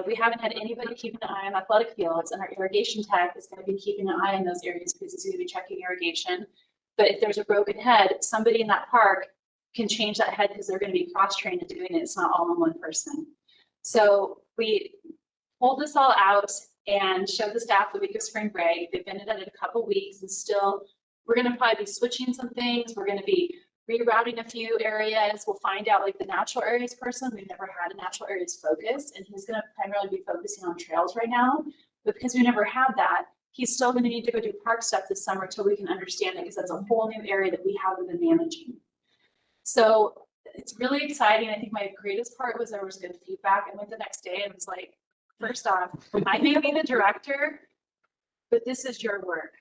We haven't had anybody keeping an eye on athletic fields, and our irrigation tech is going to be keeping an eye on those areas because he's going to be checking irrigation. But if there's a broken head, somebody in that park can change that head because they're going to be cross-trained in doing it. It's not all in one person. So we pulled this all out and showed the staff the week of spring break. They've been at it a couple weeks, and still we're going to probably be switching some things. We're going to be rerouting a few areas. We'll find out, like, the natural areas person. We've never had a natural areas focus, and he's going to primarily be focusing on trails right now. But because we never had that, he's still going to need to go do park stuff this summer until we can understand it, because that's a whole new area that we haven't been managing. So it's really exciting. I think my greatest part was there was good feedback. I went the next day and was like, first off, I may be the director, but this is your work.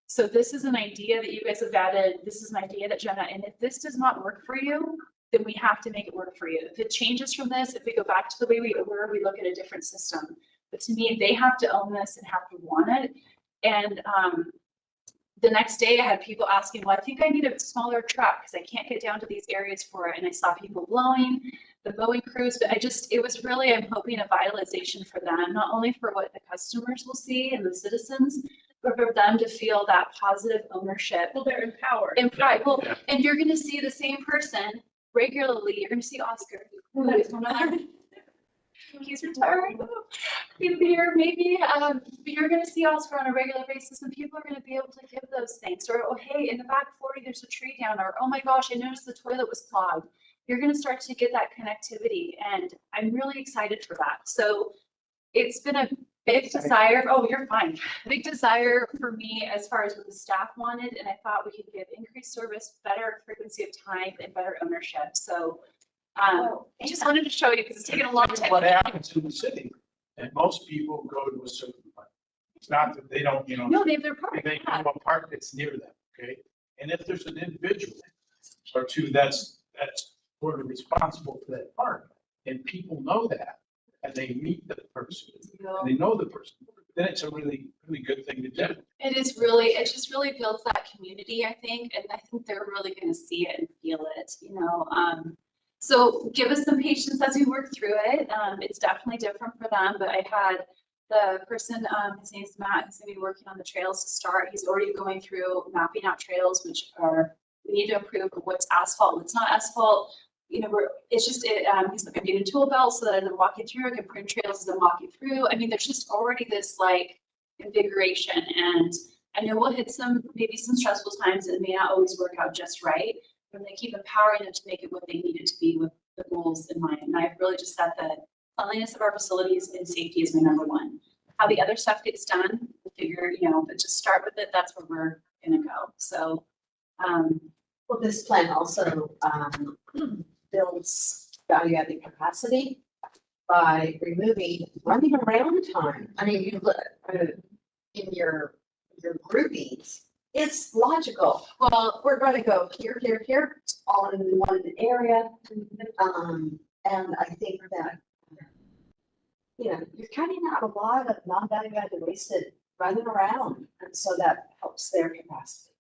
So this is an idea that you guys have added. This is an idea that Jenna, and if this does not work for you, then we have to make it work for you. If it changes from this, if we go back to the way we were, we look at a different system. But to me, they have to own this and have to want it. And the next day I had people asking, well, I think I need a smaller truck because I can't get down to these areas for it. And I saw people blowing, the mowing crews, but it was really, I'm hoping, a vitalization for them, not only for what the customers will see and the citizens, but for them to feel that positive ownership. Well, they're empowered. And pride. Well, and you're going to see the same person regularly. You're going to see Oscar, who is one of our, he's retired here maybe, but you're going to see Oscar on a regular basis, and people are going to be able to give those things. Or, oh, hey, in the back 40, there's a tree down. Or, oh my gosh, I noticed the toilet was clogged. You're going to start to get that connectivity, and I'm really excited for that. So it's been a big desire. Oh, you're fine. Big desire for me as far as what the staff wanted, and I thought we could give increased service, better frequency of time, and better ownership. So I just wanted to show you because it's taken a long time. What happens in the city, and most people go to a certain park. It's not that they don't, No, they have their part. they Yeah. go to a park that's near them, okay? And if there's an individual or two that's sort of responsible for that park, and people know that, and they meet the person, and they know the person, then it's a really, really good thing to do. It just really builds that community, I think, and I think they're really going to see it and feel it, So give us some patience as we work through it. It's definitely different for them, but I had the person, his name's Matt, who's going to be working on the trails to start. He's already going through mapping out trails, which we need to improve what's asphalt, what's not asphalt. He's going to get a tool belt so that as I'm walking through, I can prune trails as I'm walking through. I mean, there's just already this like invigoration, and I know we'll hit maybe some stressful times, and it may not always work out just right, but they keep empowering them to make it what they need it to be with the goals in mind. And I've really just said that cleanliness of our facilities and safety is my number one. How the other stuff gets done, we'll figure, but just start with it. That's where we're going to go. So, Well, this plan also builds value-added capacity by removing running around time. I mean, you look in your groupings, it's logical. Well, we're going to go here, all in one area. And I think that, you know, you're cutting out a lot of non-value added waste that running around. And so that helps their capacity.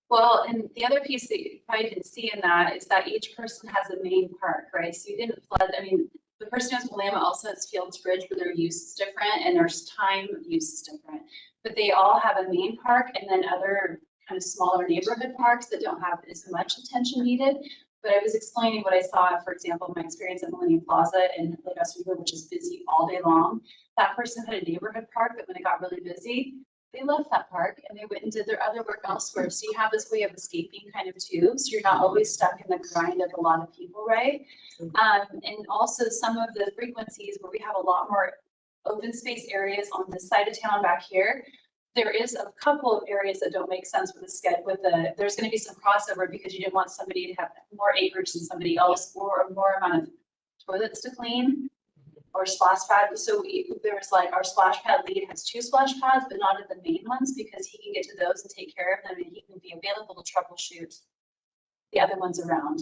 Well, and the other piece that you probably didn't see in that is that each person has a main park, right? So you didn't flood, I mean, the person who has Willamette also has Fields Bridge where their use is different and there's time use is different. But they all have a main park and then other kind of smaller neighborhood parks that don't have as much attention needed. But I was explaining what I saw, for example, my experience at Millennium Plaza in Lake Oswego, which is busy all day long. That person had a neighborhood park that when it got really busy, they left that park and they went and did their other work elsewhere. So you have this way of escaping kind of too. So you're not always stuck in the grind of a lot of people, right? And also some of the frequencies where we have a lot more open space areas on this side of town back here. There is a couple of areas that don't make sense with there's going to be some crossover because you didn't want somebody to have more acreage than somebody else or more amount of toilets to clean or splash pad. So there was like our splash pad lead has 2 splash pads, but not at the main ones because he can get to those and take care of them and he can be available to troubleshoot the other ones around.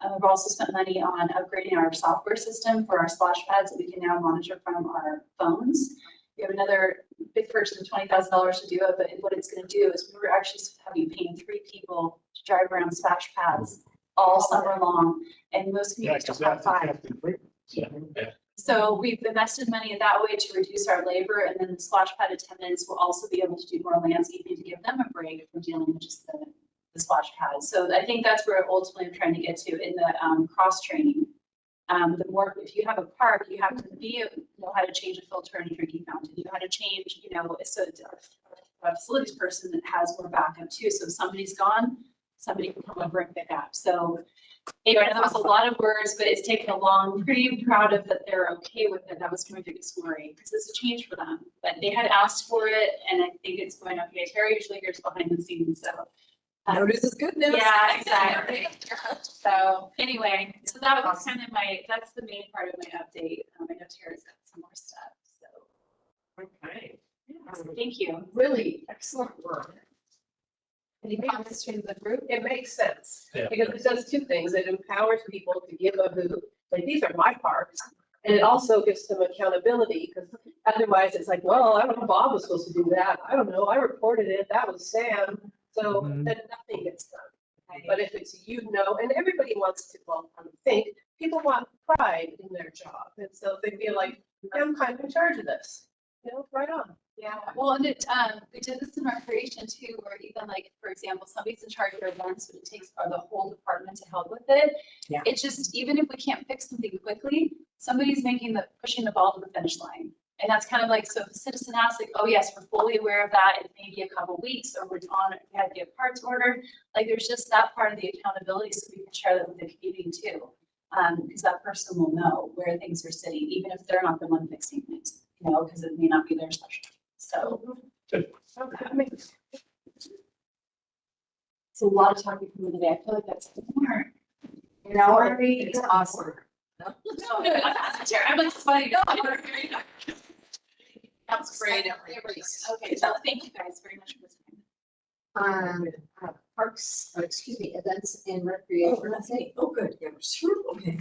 We've also spent money on upgrading our software system for our splash pads that we can now monitor from our phones. We have another big purchase of $20,000 to do it, but what it's going to do is we're actually having paying 3 people to drive around splash pads all summer long, and most Yeah, communities because don't have that's 5. effective frequency. So we've invested money in that way to reduce our labor, and then the splash pad attendants will also be able to do more landscaping to give them a break from dealing with just the splash pads. So I think that's where ultimately I'm trying to get to in the cross training. The more, if you have a park, you have to know how to change a filter in a drinking fountain. You know how to change, you know, so a facilities person that has more backup too. So if somebody's gone, somebody can come over and pick up. So anyway, that was a lot of words, but it's taken a long, pretty proud of that they're okay with it. That was my biggest worry because it's a change for them. But they had asked for it and I think it's going okay. Terry usually hears behind the scenes, so. No news is good news. Yeah, exactly. So anyway, so that was kind of that's the main part of my update. I know Terry's got some more stuff, so. Okay. Thank you. Really excellent work. Any comments from the group? It makes sense, Yeah. because it does 2 things. It empowers people to give a hoot, like, these are my parks. And it also gives them accountability, because otherwise it's like, well, I don't know, Bob was supposed to do that. I don't know, I reported it, that was Sam. So then nothing gets done. But if it's, you know, and everybody wants to, well, I would think, people want pride in their job. And so they feel like, I'm kind of in charge of this, you know, right on. Yeah, well, and we did this in recreation too, where even like, for example, somebody's in charge of events, but it takes the whole department to help with it. Yeah. It just, even if we can't fix something quickly, somebody's pushing the ball to the finish line. And that's kind of like, so if the citizen asks like, oh yes, we're fully aware of that, it may be a couple weeks, or we're on, we had to get parts ordered. Like there's just that part of the accountability, so we can share that with the community too. Because that person will know where things are sitting, even if they're not the one fixing things, you know, because it may not be their specialty. So. It's a lot of talking from today. I feel like that's more. You know, Sorry. it's awesome. No, I'm like, funny. That's great. Okay, so thank you guys very much for this. Parks, events and recreation. Oh, good. Yeah, sure. Okay.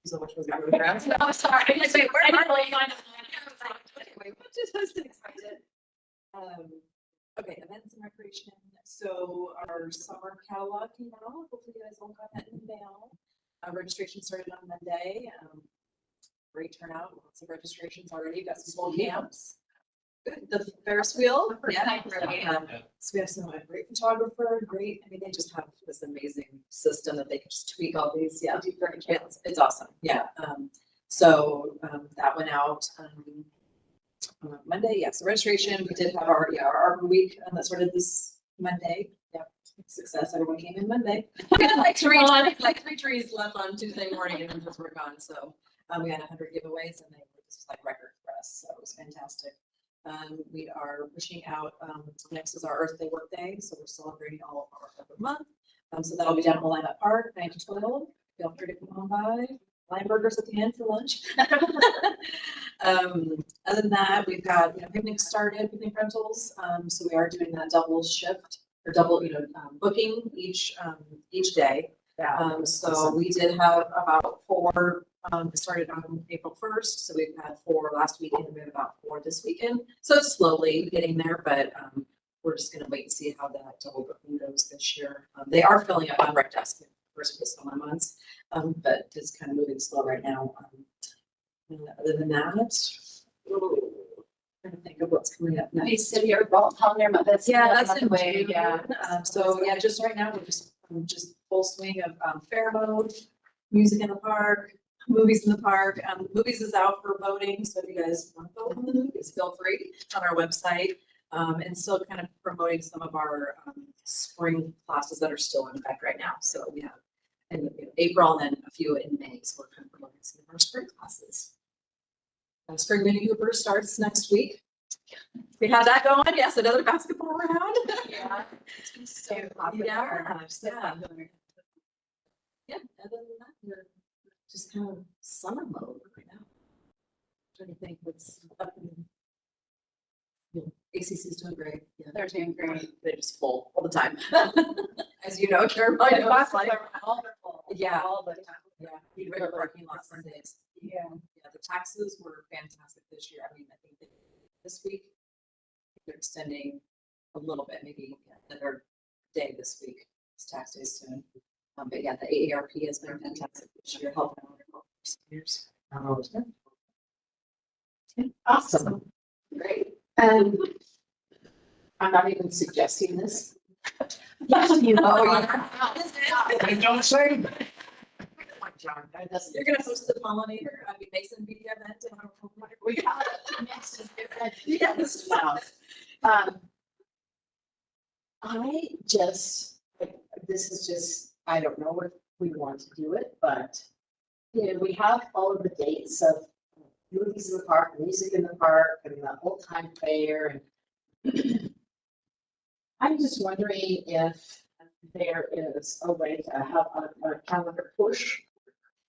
So much was going around. No, sorry. I didn't really find Wait, what just was expected? Okay, events and recreation. So our summer catalog came out. Hopefully you guys all got that in the mail. Registration started on Monday. Great turnout. Lots of registrations already. Got some full camps. Good. The Ferris wheel. Yeah. So we have some great photographer. Great. I mean, they just have this amazing system that they can just tweak all these. Yeah. It's awesome. Yeah. So that went out Monday. Yeah. So registration. We did have our Arbor Week that started this Monday. Yeah. Success. Everyone came in Monday. like three trees left on Tuesday morning and just were gone. So we had 100 giveaways and this was like record for us. So it was fantastic. We are pushing out, next is our Earth Day Work Day, so we're celebrating all of our Earth month. So that'll be down at Willamette Park, 9 to 12. Feel free to come on by. Lion burgers at the end for lunch. Other than that, we've got picnic rentals. So we are doing that double shift or double booking each day. So we did have about 4 It started on April 1st, so we've had 4 last weekend, we have about 4 this weekend. So it's slowly getting there, but we're just gonna wait and see how that double booking goes this year. They are filling up on rec desk first fiscal months, but it's kind of moving slow right now. And other than that, trying to think of what's coming up Hey, next. City or Ball Calendar, but that's. That's the in way, June. yeah. So yeah, just right now, we're just full swing of fair mode, music in the park, movies in the park. Movies is out for voting, so if you guys want to vote on the movies, feel free. It's on our website. And still kind of promoting some of our spring classes that are still in effect right now. So we have in April and then a few in May. So we're kind of promoting some of our spring classes. Spring Mini Cooper starts next week. We have that going. Yes, another basketball round. Yeah. It's been so popular. popular. Yeah. Yeah, other than that, we're just kind of summer mode right now. Trying to think what's up in. ACC's doing great. Yeah, They're doing great. they're just full all the time. As you know, Carolina. The it's buses like- are wonderful. Yeah. All the time. Yeah, need regular parking lots some days. Yeah. Yeah, the taxes were fantastic this year. I mean, I think that this week they're extending a little bit, maybe another day this week. It's tax day soon. But yeah, the AARP has been fantastic this year, helping out our seniors. Awesome. Great. And I'm not even suggesting this. Yes, you know. Oh, yeah. Don't say that. John, that doesn't- You're gonna host the pollinator, Mason Media event in our. We got it. Yes. I just, this is just, I don't know if we want to do it, but you know, we have all of the dates of movies in the park, music in the park, and the old time fair. And I'm just wondering if there is a way to have a calendar push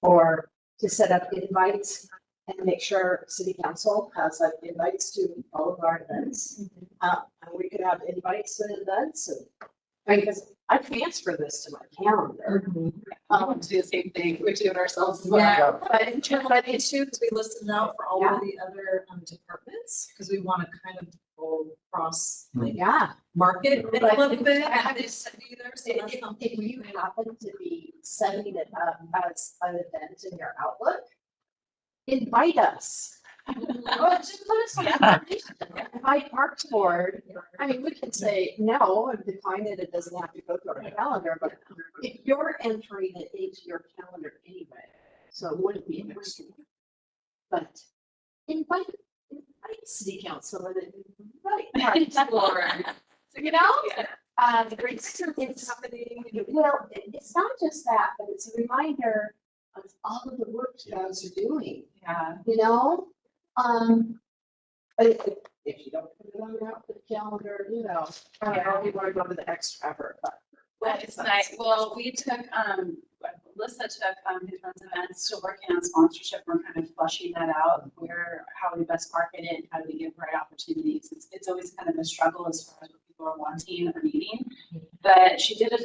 or to set up invites and make sure city council has like invites to all of our events. And we could have invites to events and, because I transfer this to my calendar. To do the same thing. We do it ourselves. as Yeah, well. but in terms of it too, because we listed it out for all of the other departments, because we want to kind of go across like Yeah. market a But little bit. I- And it's either, so that's If something we you happen to be setting it up as an event in your Outlook, invite us. Well, just put us on the information. Invite Parks Board. I mean, we can say no and decline it. It doesn't have to go through our calendar, but if you're entering it into your calendar anyway, so it wouldn't be an extra. But invite city council and invite Parks Board. So, You know? it's happening. Well, it's not just that, but it's a reminder of all of the work you guys are doing, Yeah. you know? If you don't put it on your outfit calendar, you know, I don't really want to go to the extra effort, but. Well, it's nice. Well, we took, Melissa took, his runs events, still working on sponsorship. We're kind of fleshing that out, where, how we best market it, how do we give right opportunities. It's always kind of a struggle as far as what people are wanting or needing. But she did a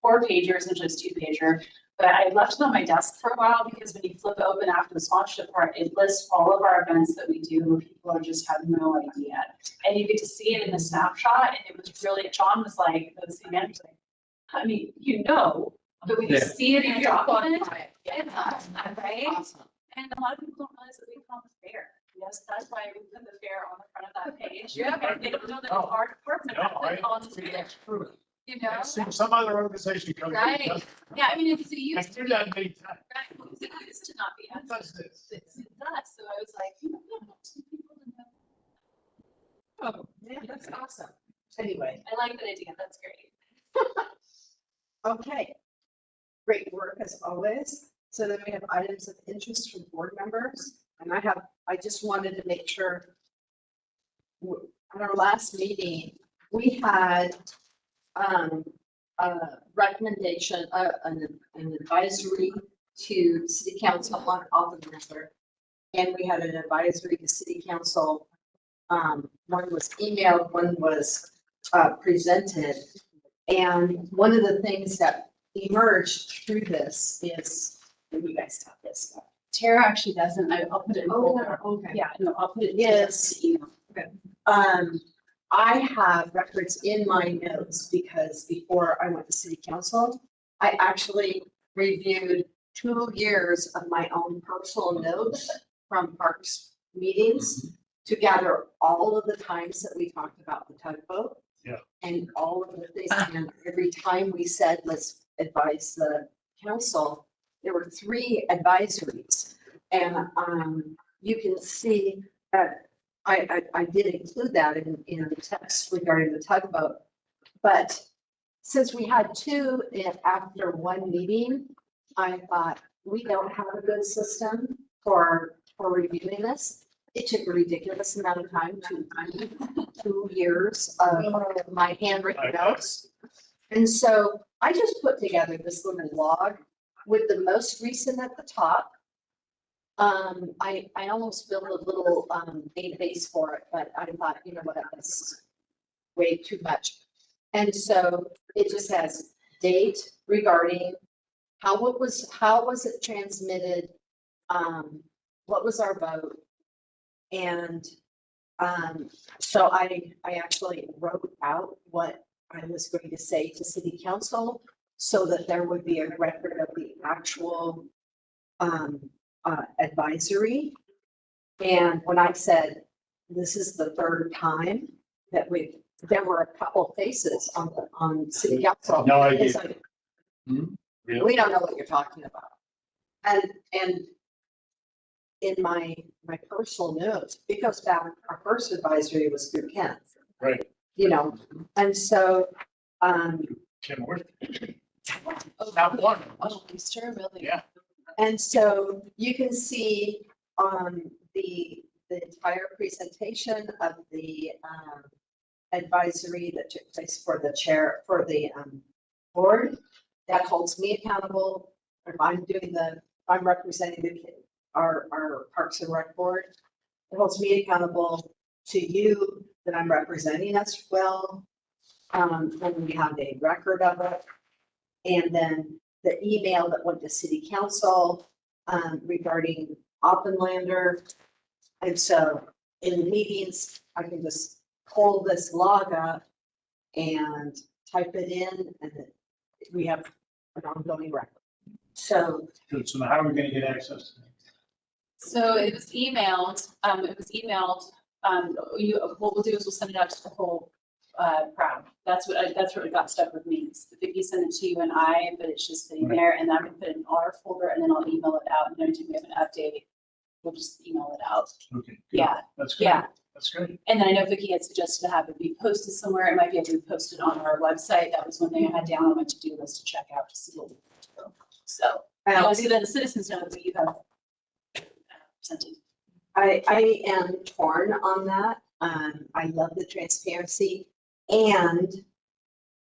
4-pager instead of just 2-pager. But I left it on my desk for a while because when you flip it open after the sponsorship part, it lists all of our events that we do. People are just have no idea. And you get to see it in a snapshot. And it was really, John was like, the city manager was like, I mean, you know, but when you Yeah. see it in a document, Yeah. it's awesome, right? Awesome. And a lot of people don't realize that we call the fair. Yes, that's why we put the fair on the front of that page. Yeah. Because they don't know that it's No. our department No, that put I it on the think fair, that's true. you know? I've seen some other organization come. Right. Yeah, I mean, it's, it I used to do be, that many times. right, it used to not be. Who does this? It's us, so I was like, you know, some people don't know. Oh, yeah, that's awesome. Anyway, I like that idea, that's great. okay. Great work as always. So then we have items of interest from board members. And I just wanted to make sure at our last meeting, we had a recommendation, an advisory to city council on author member. And we had an advisory to city council. One was emailed, one was presented. And one of the things that emerged through this is, and you guys have this stuff, Tara actually doesn't. I'll put it in. folder. okay. Yeah, no, I'll put it. Yes. in email. I have records in my notes because before I went to city council, I actually reviewed 2 years of my own personal notes from parks meetings to gather all of the times that we talked about the tugboat. Yeah. And all of the things, and every time we said, let's advise the council, there were 3 advisories. And, you can see that I did include that in the text regarding the tugboat. But since we had 2 after 1 meeting, I thought we don't have a good system for reviewing this. It took a ridiculous amount of time to 2 years of my handwritten notes. And so I just put together this little log with the most recent at the top. I almost built a little database for it, but I thought, you know what, that's way too much. And so it just has date regarding how was it transmitted? What was our vote? And so I actually wrote out what I was going to say to city council so that there would be a record of the actual advisory. And when I said, this is the 3rd time that there were a couple faces on city council. No idea. It's like, Really? we don't know what you're talking about. And in my personal notes, it goes back, our first advisory was through Ken. Right. You know, and so, Ken Worth. Not one. Oh, I'm sure, really. Yeah. and so you can see on the entire presentation of the advisory that took place for the chair, for the board, that holds me accountable. If I'm representing our Parks and Rec board, it holds me accountable to you that I'm representing us well. And we have a record of it. And then the email that went to city council regarding Oppenlander. And so in the meetings, I can just pull this log up and type it in, and we have an ongoing record. So Good. So now how are we gonna get access to it? So it was emailed, what we'll do is we'll send it out to the whole crowd. That's what it got stuck with me. Vicki sent it to you and I, but it's just sitting Right. there, and I'm gonna put it in our folder, and then I'll email it out, and then anytime we have an update, we'll just email it out. Okay. good. Yeah, That's good. yeah. That's great. And then I know Vicki had suggested to have it be posted somewhere. It might be able to be posted on our website. That was one thing I had down on my to-do list to check out to see what we need to do. So, also then the citizens know that you have presented. I am torn on that. I love the transparency, and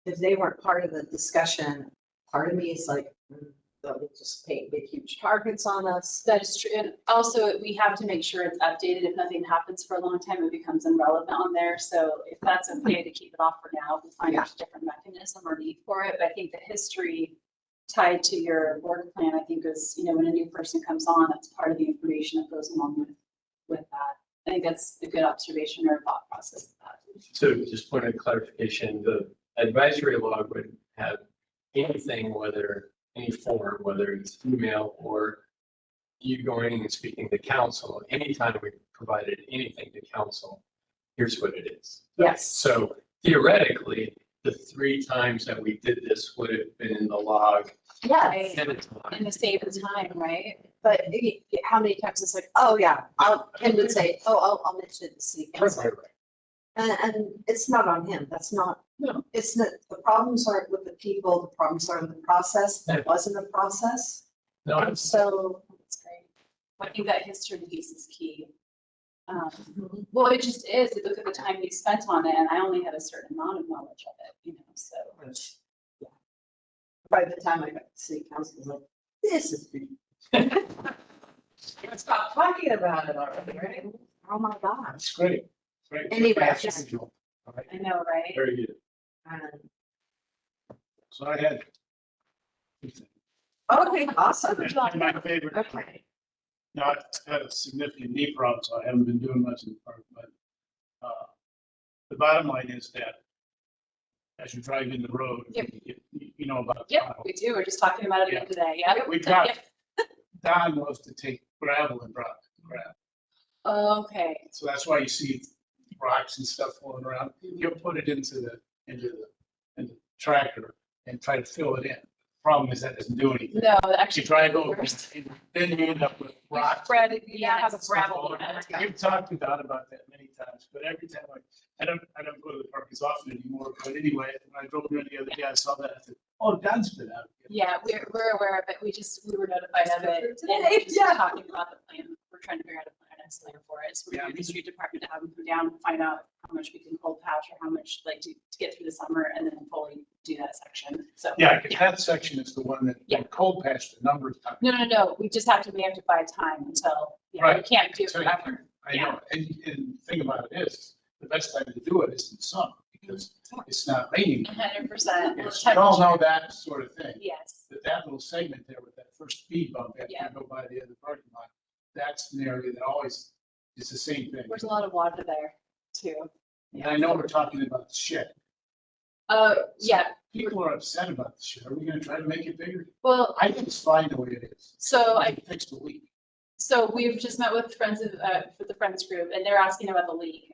if they weren't part of the discussion, part of me is like, they'll just paint big, huge targets on us. That is true. And also, we have to make sure it's updated. If nothing happens for a long time, it becomes irrelevant on there. So if that's okay to keep it off for now, we'll find a different mechanism or need for it. But I think the history tied to your work plan, I think is, when a new person comes on, that's part of the information that goes along with that. I think that's a good observation or thought process of that. So just point of clarification, the advisory log would have anything, any form, whether it's email or you going and speaking to council, anytime we provided anything to council, here's what it is. Yes. So theoretically, the 3 times that we did this would have been in the log. Yes. At a time. And to save the time, right? But how many times it's like, oh yeah, Ken would say, I'll mention it to city council. Right. And it's not on him. That's not, No. it's not, the problems aren't with the people, the problems are in the process. There wasn't a process. No, And so, That's great. I think that history piece is key. Well, it just is. Look at the time we spent on it, and I only had a certain amount of knowledge of it, so. by the time I got to city council, I was like, this is. Stop talking about it already, right? Oh my gosh. That's great. Great. Anyway, Fast just- schedule. All right. I know, right? very good. So I had. Okay, awesome. My favorite. Okay. Now, I've had a significant knee problem, so I haven't been doing much in the park, but the bottom line is that as you drive in the road, Yep. you know about. the Yep, pothole. we do. We're just talking about it again today. Yeah. We got, Don loves to take gravel and drop it, gravel. Okay. So that's why you see rocks and stuff floating around. He'll put it into the tractor and try to fill it in. Problem is that doesn't do anything. No, You actually. drive over, and then you end up with rocks. Spread, yeah, have a Stuff gravel. all over. We've talked to Don about that many times, but every time I don't go to the park as often anymore, but anyway, when I drove in the other day, I saw that, I said, oh, Don's been out. Yeah, we're aware of it. We were notified of it. And Today, we're just yeah. talking about the plan. We're trying to figure out a plan for it. So we're going to the street department to have them come down and find out how much we can cold patch or how much like to get through the summer and then fully do that section. So. Yeah, because that section is the one that Yeah. cold patched a number of times. No. We have to buy time until, we Right. can't do it So, forever. I know, and the thing about it is, the best time to do it is in the summer, because it's not raining. 100%. Yes, we all know that sort of thing. Yes. That little segment there with that first speed bump after Yeah. you go by the other parking lot, that's an area that always is the same thing. There's a lot of water there too. And I know we're talking about the shed. Yeah. People are upset about the shed. Are we gonna try to make it bigger? Well, I think it's fine the way it is. so Fix the leak. So we've just met with friends of, with the Friends group, and they're asking about the leak.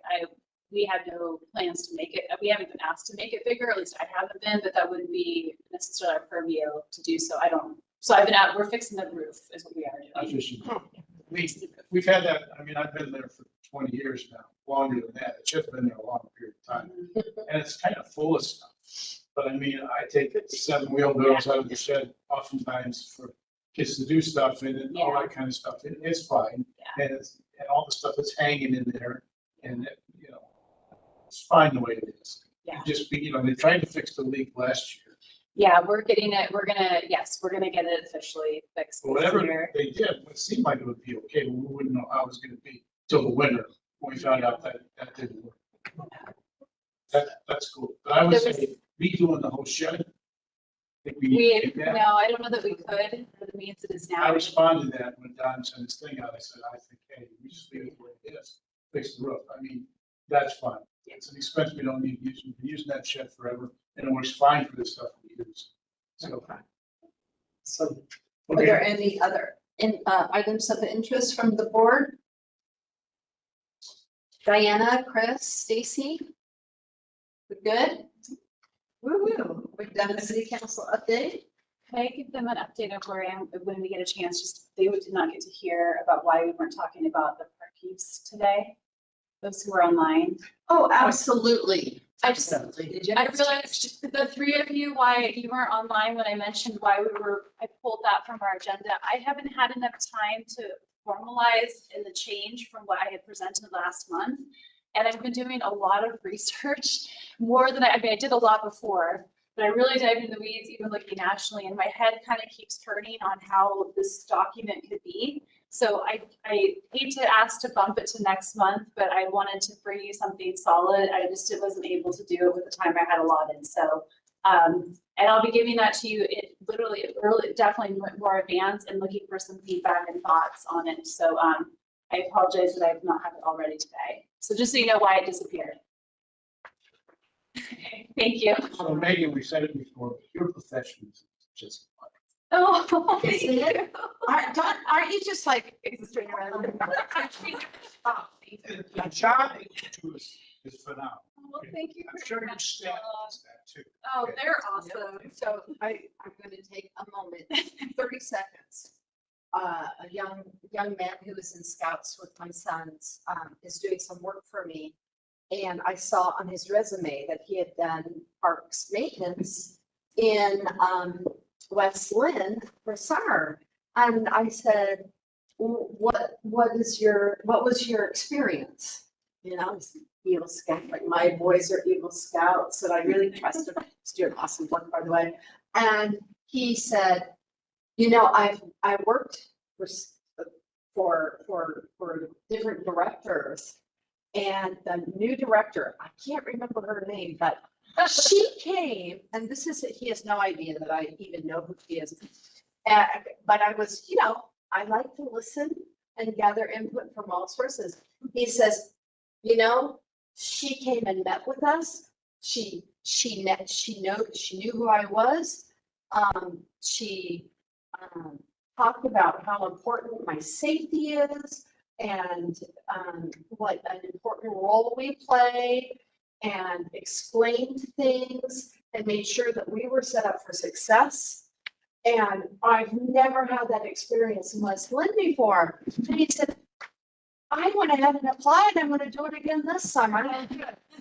We have no plans to make it, we haven't been asked to make it bigger, at least I haven't been, but that wouldn't be necessarily our purview to do so. I've been out, we're fixing the roof is what we are That's doing. just, we've had that, I mean, I've been there for 20 years now, longer than that. It's just been there a long period of time. And it's kind of full of stuff. But I mean, I take 7 wheelbarrows out of the shed oftentimes for kids to do stuff and then all that kind of stuff. It's fine. And and all the stuff that's hanging in there and, it's fine the way it is. Yeah. Just be, they tried to fix the leak last year. Yeah, we're getting it, we're gonna get it officially fixed But this whatever year. they did, it seemed like it would be okay, but we wouldn't know how it was gonna be till the winter, when we found out that didn't work. That's cool. But I would There was- say, redoing the whole shed. I think we We, need to do that. no, I don't know that we could, for the means it is now. I responded to that when Don sent his thing out. I said, I think, hey, we just leave it the way it is, fix the roof. I mean, that's fine. It's an expense we don't need to use. We've been using that shed forever and it works fine for the stuff we use. So, Are okay. there any other items of interest from the board? Diana, Chris, Stacy? We're good? Woo-hoo. We've done a city council update. Can I give them an update of where I am when we get a chance? Just, they did not get to hear about why we weren't talking about the park use today. Those who are online. Oh, absolutely. I just, Did you? I realized the 3 of you, why you weren't online when I mentioned why I pulled that from our agenda. I haven't had enough time to formalize in the change from what I had presented last month. And I've been doing a lot of research, more than I did a lot before, but I really dived into the weeds, even looking nationally, and my head kind of keeps turning on how this document could be. So I hate to ask to bump it to next month, but I wanted to bring you something solid. I just wasn't able to do it with the time I had allotted. So, and I'll be giving that to you literally early, definitely more advanced and looking for some feedback and thoughts on it. So I apologize that I have not had it already today. So just so you know why it disappeared. Thank you. So Megan, we said it before, but your profession is just. Oh, thank you. Aren't you just like straight around? The job that you do is phenomenal. Well, thank you. I'm sure your staff does that too. Oh, they're awesome. So I'm going to take a moment, 30 seconds. A young man who was in Scouts with my sons is doing some work for me. And I saw on his resume that he had done parks maintenance in West Linn for summer. And I said, what was your experience? Eagle Scout, like my boys are Eagle Scouts, and I really trust him. He's doing awesome work, by the way. And he said, I worked for different directors, and the new director, I can't remember her name, but she came, and he has no idea that I even know who she is. But I was, I like to listen. and gather input from all sources. He says, you know, she came and met with us. She knew who I was. She talked about how important my safety is and what an important role we play, and explained things and made sure that we were set up for success. And I've never had that experience in West Linn before. And he said, I went ahead and applied. I'm going to do it again this summer.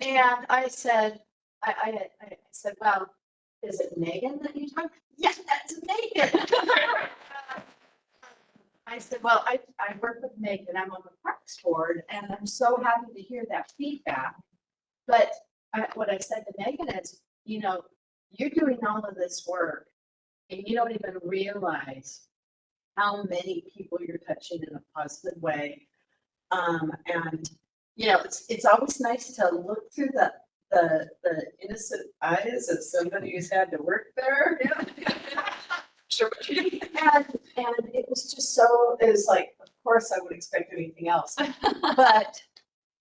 And I said, I said, well, is it Megan that you talked? Yes, that's Megan. I said, well, I work with Megan. I'm on the Parks Board, and I'm so happy to hear that feedback. But what I said to Megan is, you know, you're doing all of this work, and you don't even realize how many people you're touching in a positive way. And you know, it's always nice to look through the innocent eyes of somebody who's had to work there. Sure. And it was just so, it was like, of course I would expect anything else, but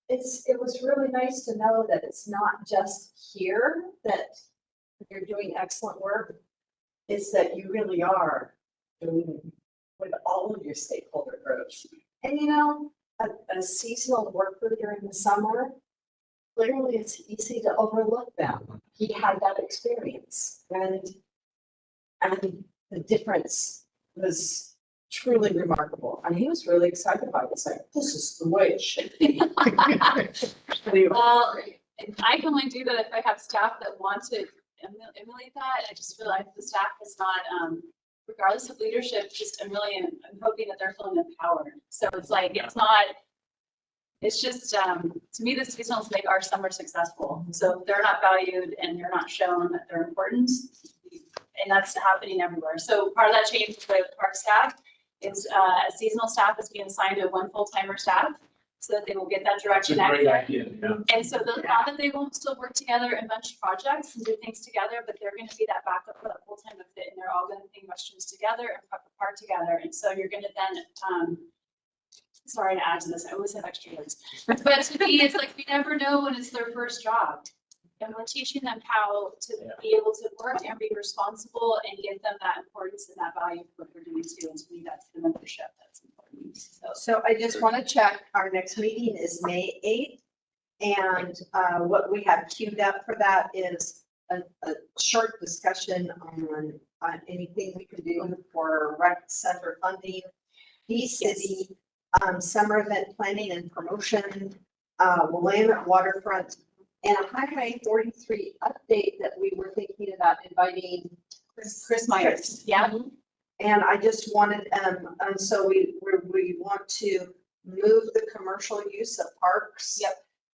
it was really nice to know that it's not just here that you're doing excellent work. It's that you really are doing with all of your stakeholder groups. And you know, a seasonal worker during the summer, clearly it's easy to overlook them. He had that experience, and the difference was truly remarkable. And he was really excited about it. It's like, this is the way it should be. Well, I can only do that if I have staff that want to emulate that. I just feel like the staff is not, regardless of leadership, just I'm hoping that they're feeling empowered. So it's like, it's just, to me, the seasonals make our summer successful. So if they're not valued and they're not shown that they're important, and that's happening everywhere. So part of that change with the park staff is a seasonal staff is being assigned to one full-timer staff so that they will get that That's a direction. great idea, yeah. And so not that they won't still work together and bunch projects and do things together, but they're going to be that backup for that full-time fit, and they're all going to think questions together and prep the part together. And so you're going to then, sorry to add to this, I always have extra words, but to me, it's like we never know when it's their first job. And we're teaching them how to be able to work and be responsible and give them that importance and that value for what they're doing too. And to me, that's the membership that's important. So I just want to check, our next meeting is May 8th. And what we have queued up for that is a short discussion on anything we can do for rec center funding, city, summer event planning and promotion, Willamette waterfront, and a Highway 43 update that we were thinking about inviting Chris Myers. Yeah. And I just wanted, and so we want to move the commercial use of parks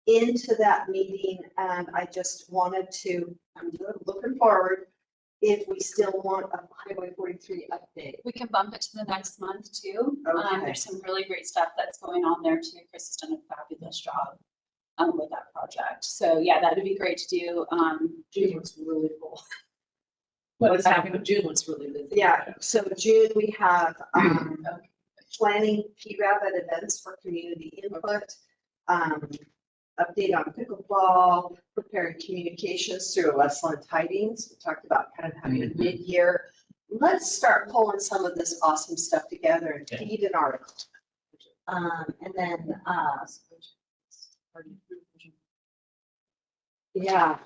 into that meeting. And I just wanted to, I'm looking forward, if we still want a Highway 43 update. We can bump it to the next month too. Okay. There's some really great stuff that's going on there too. Chris has done a fabulous job with that project. So yeah, that would be great to do. June was really full. What is happening? June was really busy. Yeah, so June, we have planning PRAB at events for community input, update on pickleball, preparing communications through a Westland tidings. We talked about kind of having a mid-year. Let's start pulling some of this awesome stuff together and feed an article. And then, yeah,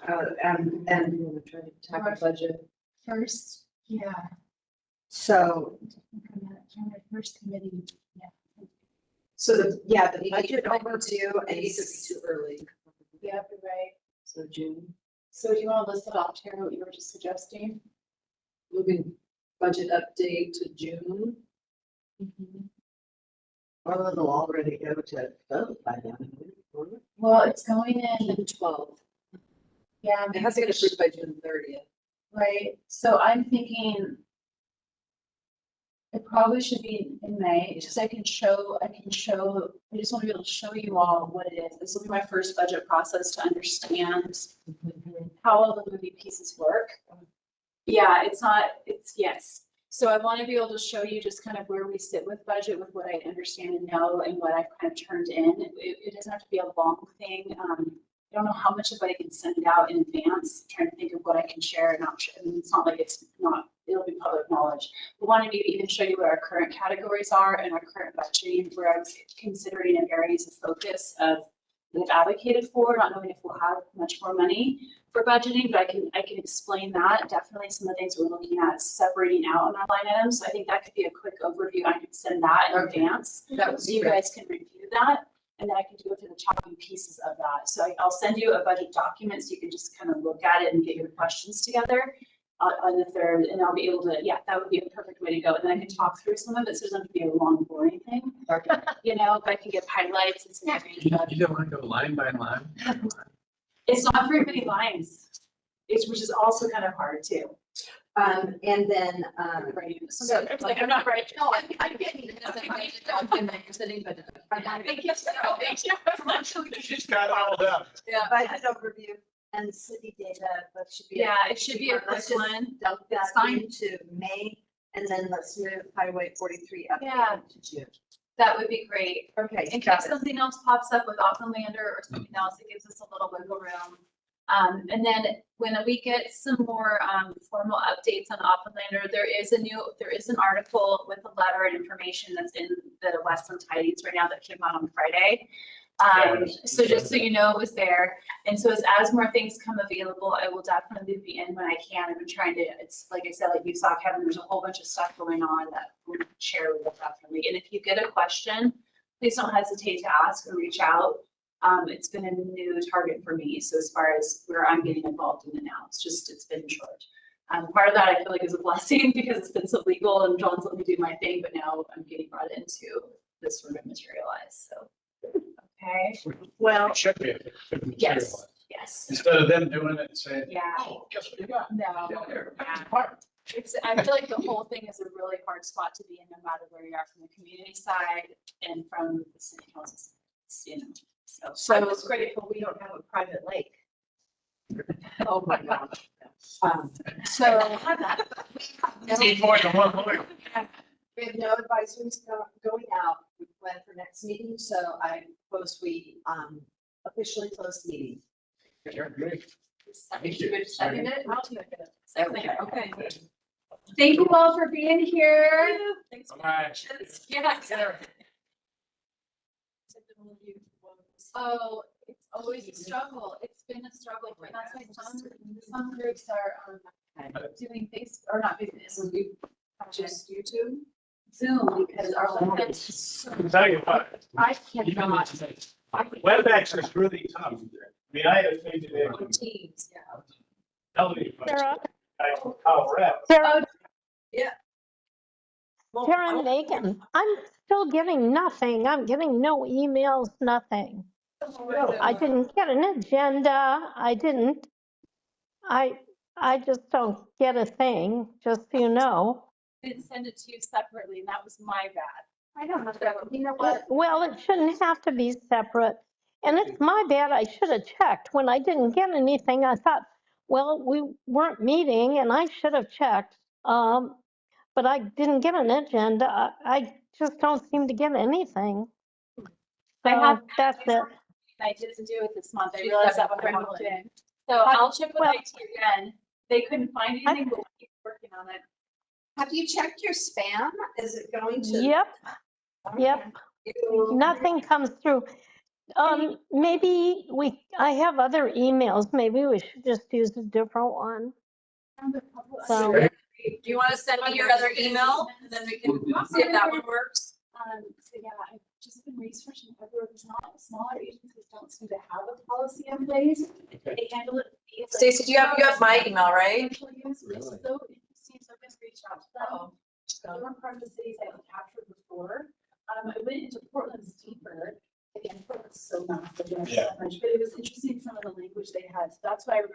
and we want to try to tackle budget first. Yeah. so, First committee. so the budget overview and It needs to be too early. Yeah, right. So June, So do you want to list it off, Tara, what you were just suggesting? moving budget update to June. Well, it'll already go to vote by then. Well, it's going in, June 12th. yeah. It has to get approved by June 30th. Right, so I'm thinking it probably should be in May, it's just I just want to be able to show you all what it is. This will be my first budget process to understand how all the moving pieces work. Yeah, yes. So I want to be able to show you just kind of where we sit with budget, with what I understand and know and what I've kind of turned in. It doesn't have to be a long thing. I don't know how much of it I can send it out in advance. I'm trying to think of what I can share and not share. I mean, it's not like it'll be public knowledge. We wanted to even show you what our current categories are and our current budgeting, where I was considering in areas of focus of we've advocated for, not knowing if we'll have much more money for budgeting, but I can explain that. Definitely some of the things we're looking at separating out on our line items. So I think that could be a quick overview. I could send that in advance. That was So you guys can review that, and then I can do it through the talking pieces of that. So I'll send you a budget document so you can just kind of look at it and get your questions together. On the third, and I'll be able to, yeah, that would be a perfect way to go. And then I can talk through some of it, so it doesn't have to be a long, boring thing. Okay. You know, if I can get highlights and some areas that- You don't want to go line by line? It's not very many lines, which is also kind of hard too. And then, So it's like, I'm not right. no, I'm getting it. You're sitting, but. Thank you. Thank you. She's got it all down. Yeah. Budget overview and city data, that should be. Yeah, it should be a quick Let's just one. Dump that That's fine. into May, and then let's move Highway 43 up Yeah. to June. That would be great. Okay. In got case it. something else pops up with Oppenlander or something else, it gives us a little wiggle room. And then when we get some more formal updates on Oppenlander, there is an article with a letter and information that's in the Westland Tidings right now that came out on Friday. So just so you know, it was there. And so as more things come available, I will definitely be in when I can. I've been trying to, it's like I said, like you saw, Kevin, there's a whole bunch of stuff going on that we'll share with you definitely. And if you get a question, please don't hesitate to ask or reach out. It's been a new target for me. So as far as where I'm getting involved in it now, it's been short. Part of that I feel like is a blessing because it's been so legal and John's let me do my thing, but now I'm getting brought into this sort of materialize. So, okay. Well, It should be. Yes. Yes. Instead of them doing it and saying, Yeah. oh, guess what you got? No. Yeah, here, Yeah. that's part. I feel like the whole thing is a really hard spot to be in, no matter where you are from the community side and from the city council, you know. So I'm just grateful we don't have a private lake. oh my gosh. So Need more than one lawyer. We have no advisories going out. We plan for next meeting, so I propose we officially close the meeting. Thank you. second it. I'll second it. Second it. Okay. Thank you all for being here. Thanks. Bye. Yeah. Oh, it's always a struggle. It's been a struggle. And that's why some groups are doing Facebook, or not Facebook, just YouTube, Zoom, because our website is so. I'll tell you what, I cannot. WebEx is really tough. I mean, I had to figure it out. Teams, yeah. Television. Sarah, How rep. Sarah, Well, Sarah I and don't- Megan, I'm still getting nothing. I'm getting no emails, nothing. I didn't get an agenda. I just don't get a thing, just so you know. Didn't send it to you separately, and that was my bad. I don't know, you know what? Well, it shouldn't have to be separate. And it's my bad. I should have checked. When I didn't get anything, I thought, well, we weren't meeting and I should have checked. But I didn't get an agenda. I just don't seem to get anything. I So have- that's it. I didn't do it this month. I She's realized that got when I it. walked in. So I'll check with Well- IT again. They couldn't find anything, but we'll keep working on it. Have you checked your spam? Is it going to? Yep. Nothing comes through. Maybe I have other emails. Maybe we should just use a different one. So, Do you want to send me your other email and then we can see if that one works? So yeah, I've just been researching everywhere. There's not, smaller agencies don't seem to have a policy in place. They handle it. via, like, Stacey, you have my email, right? commercial use, which is so interesting. So I'm just reached out to them. They weren't part of the cities I had captured before. I went into Portland's deeper. Again, Portland's so massive, there's so much, but it was interesting some of the language they had. So that's why I really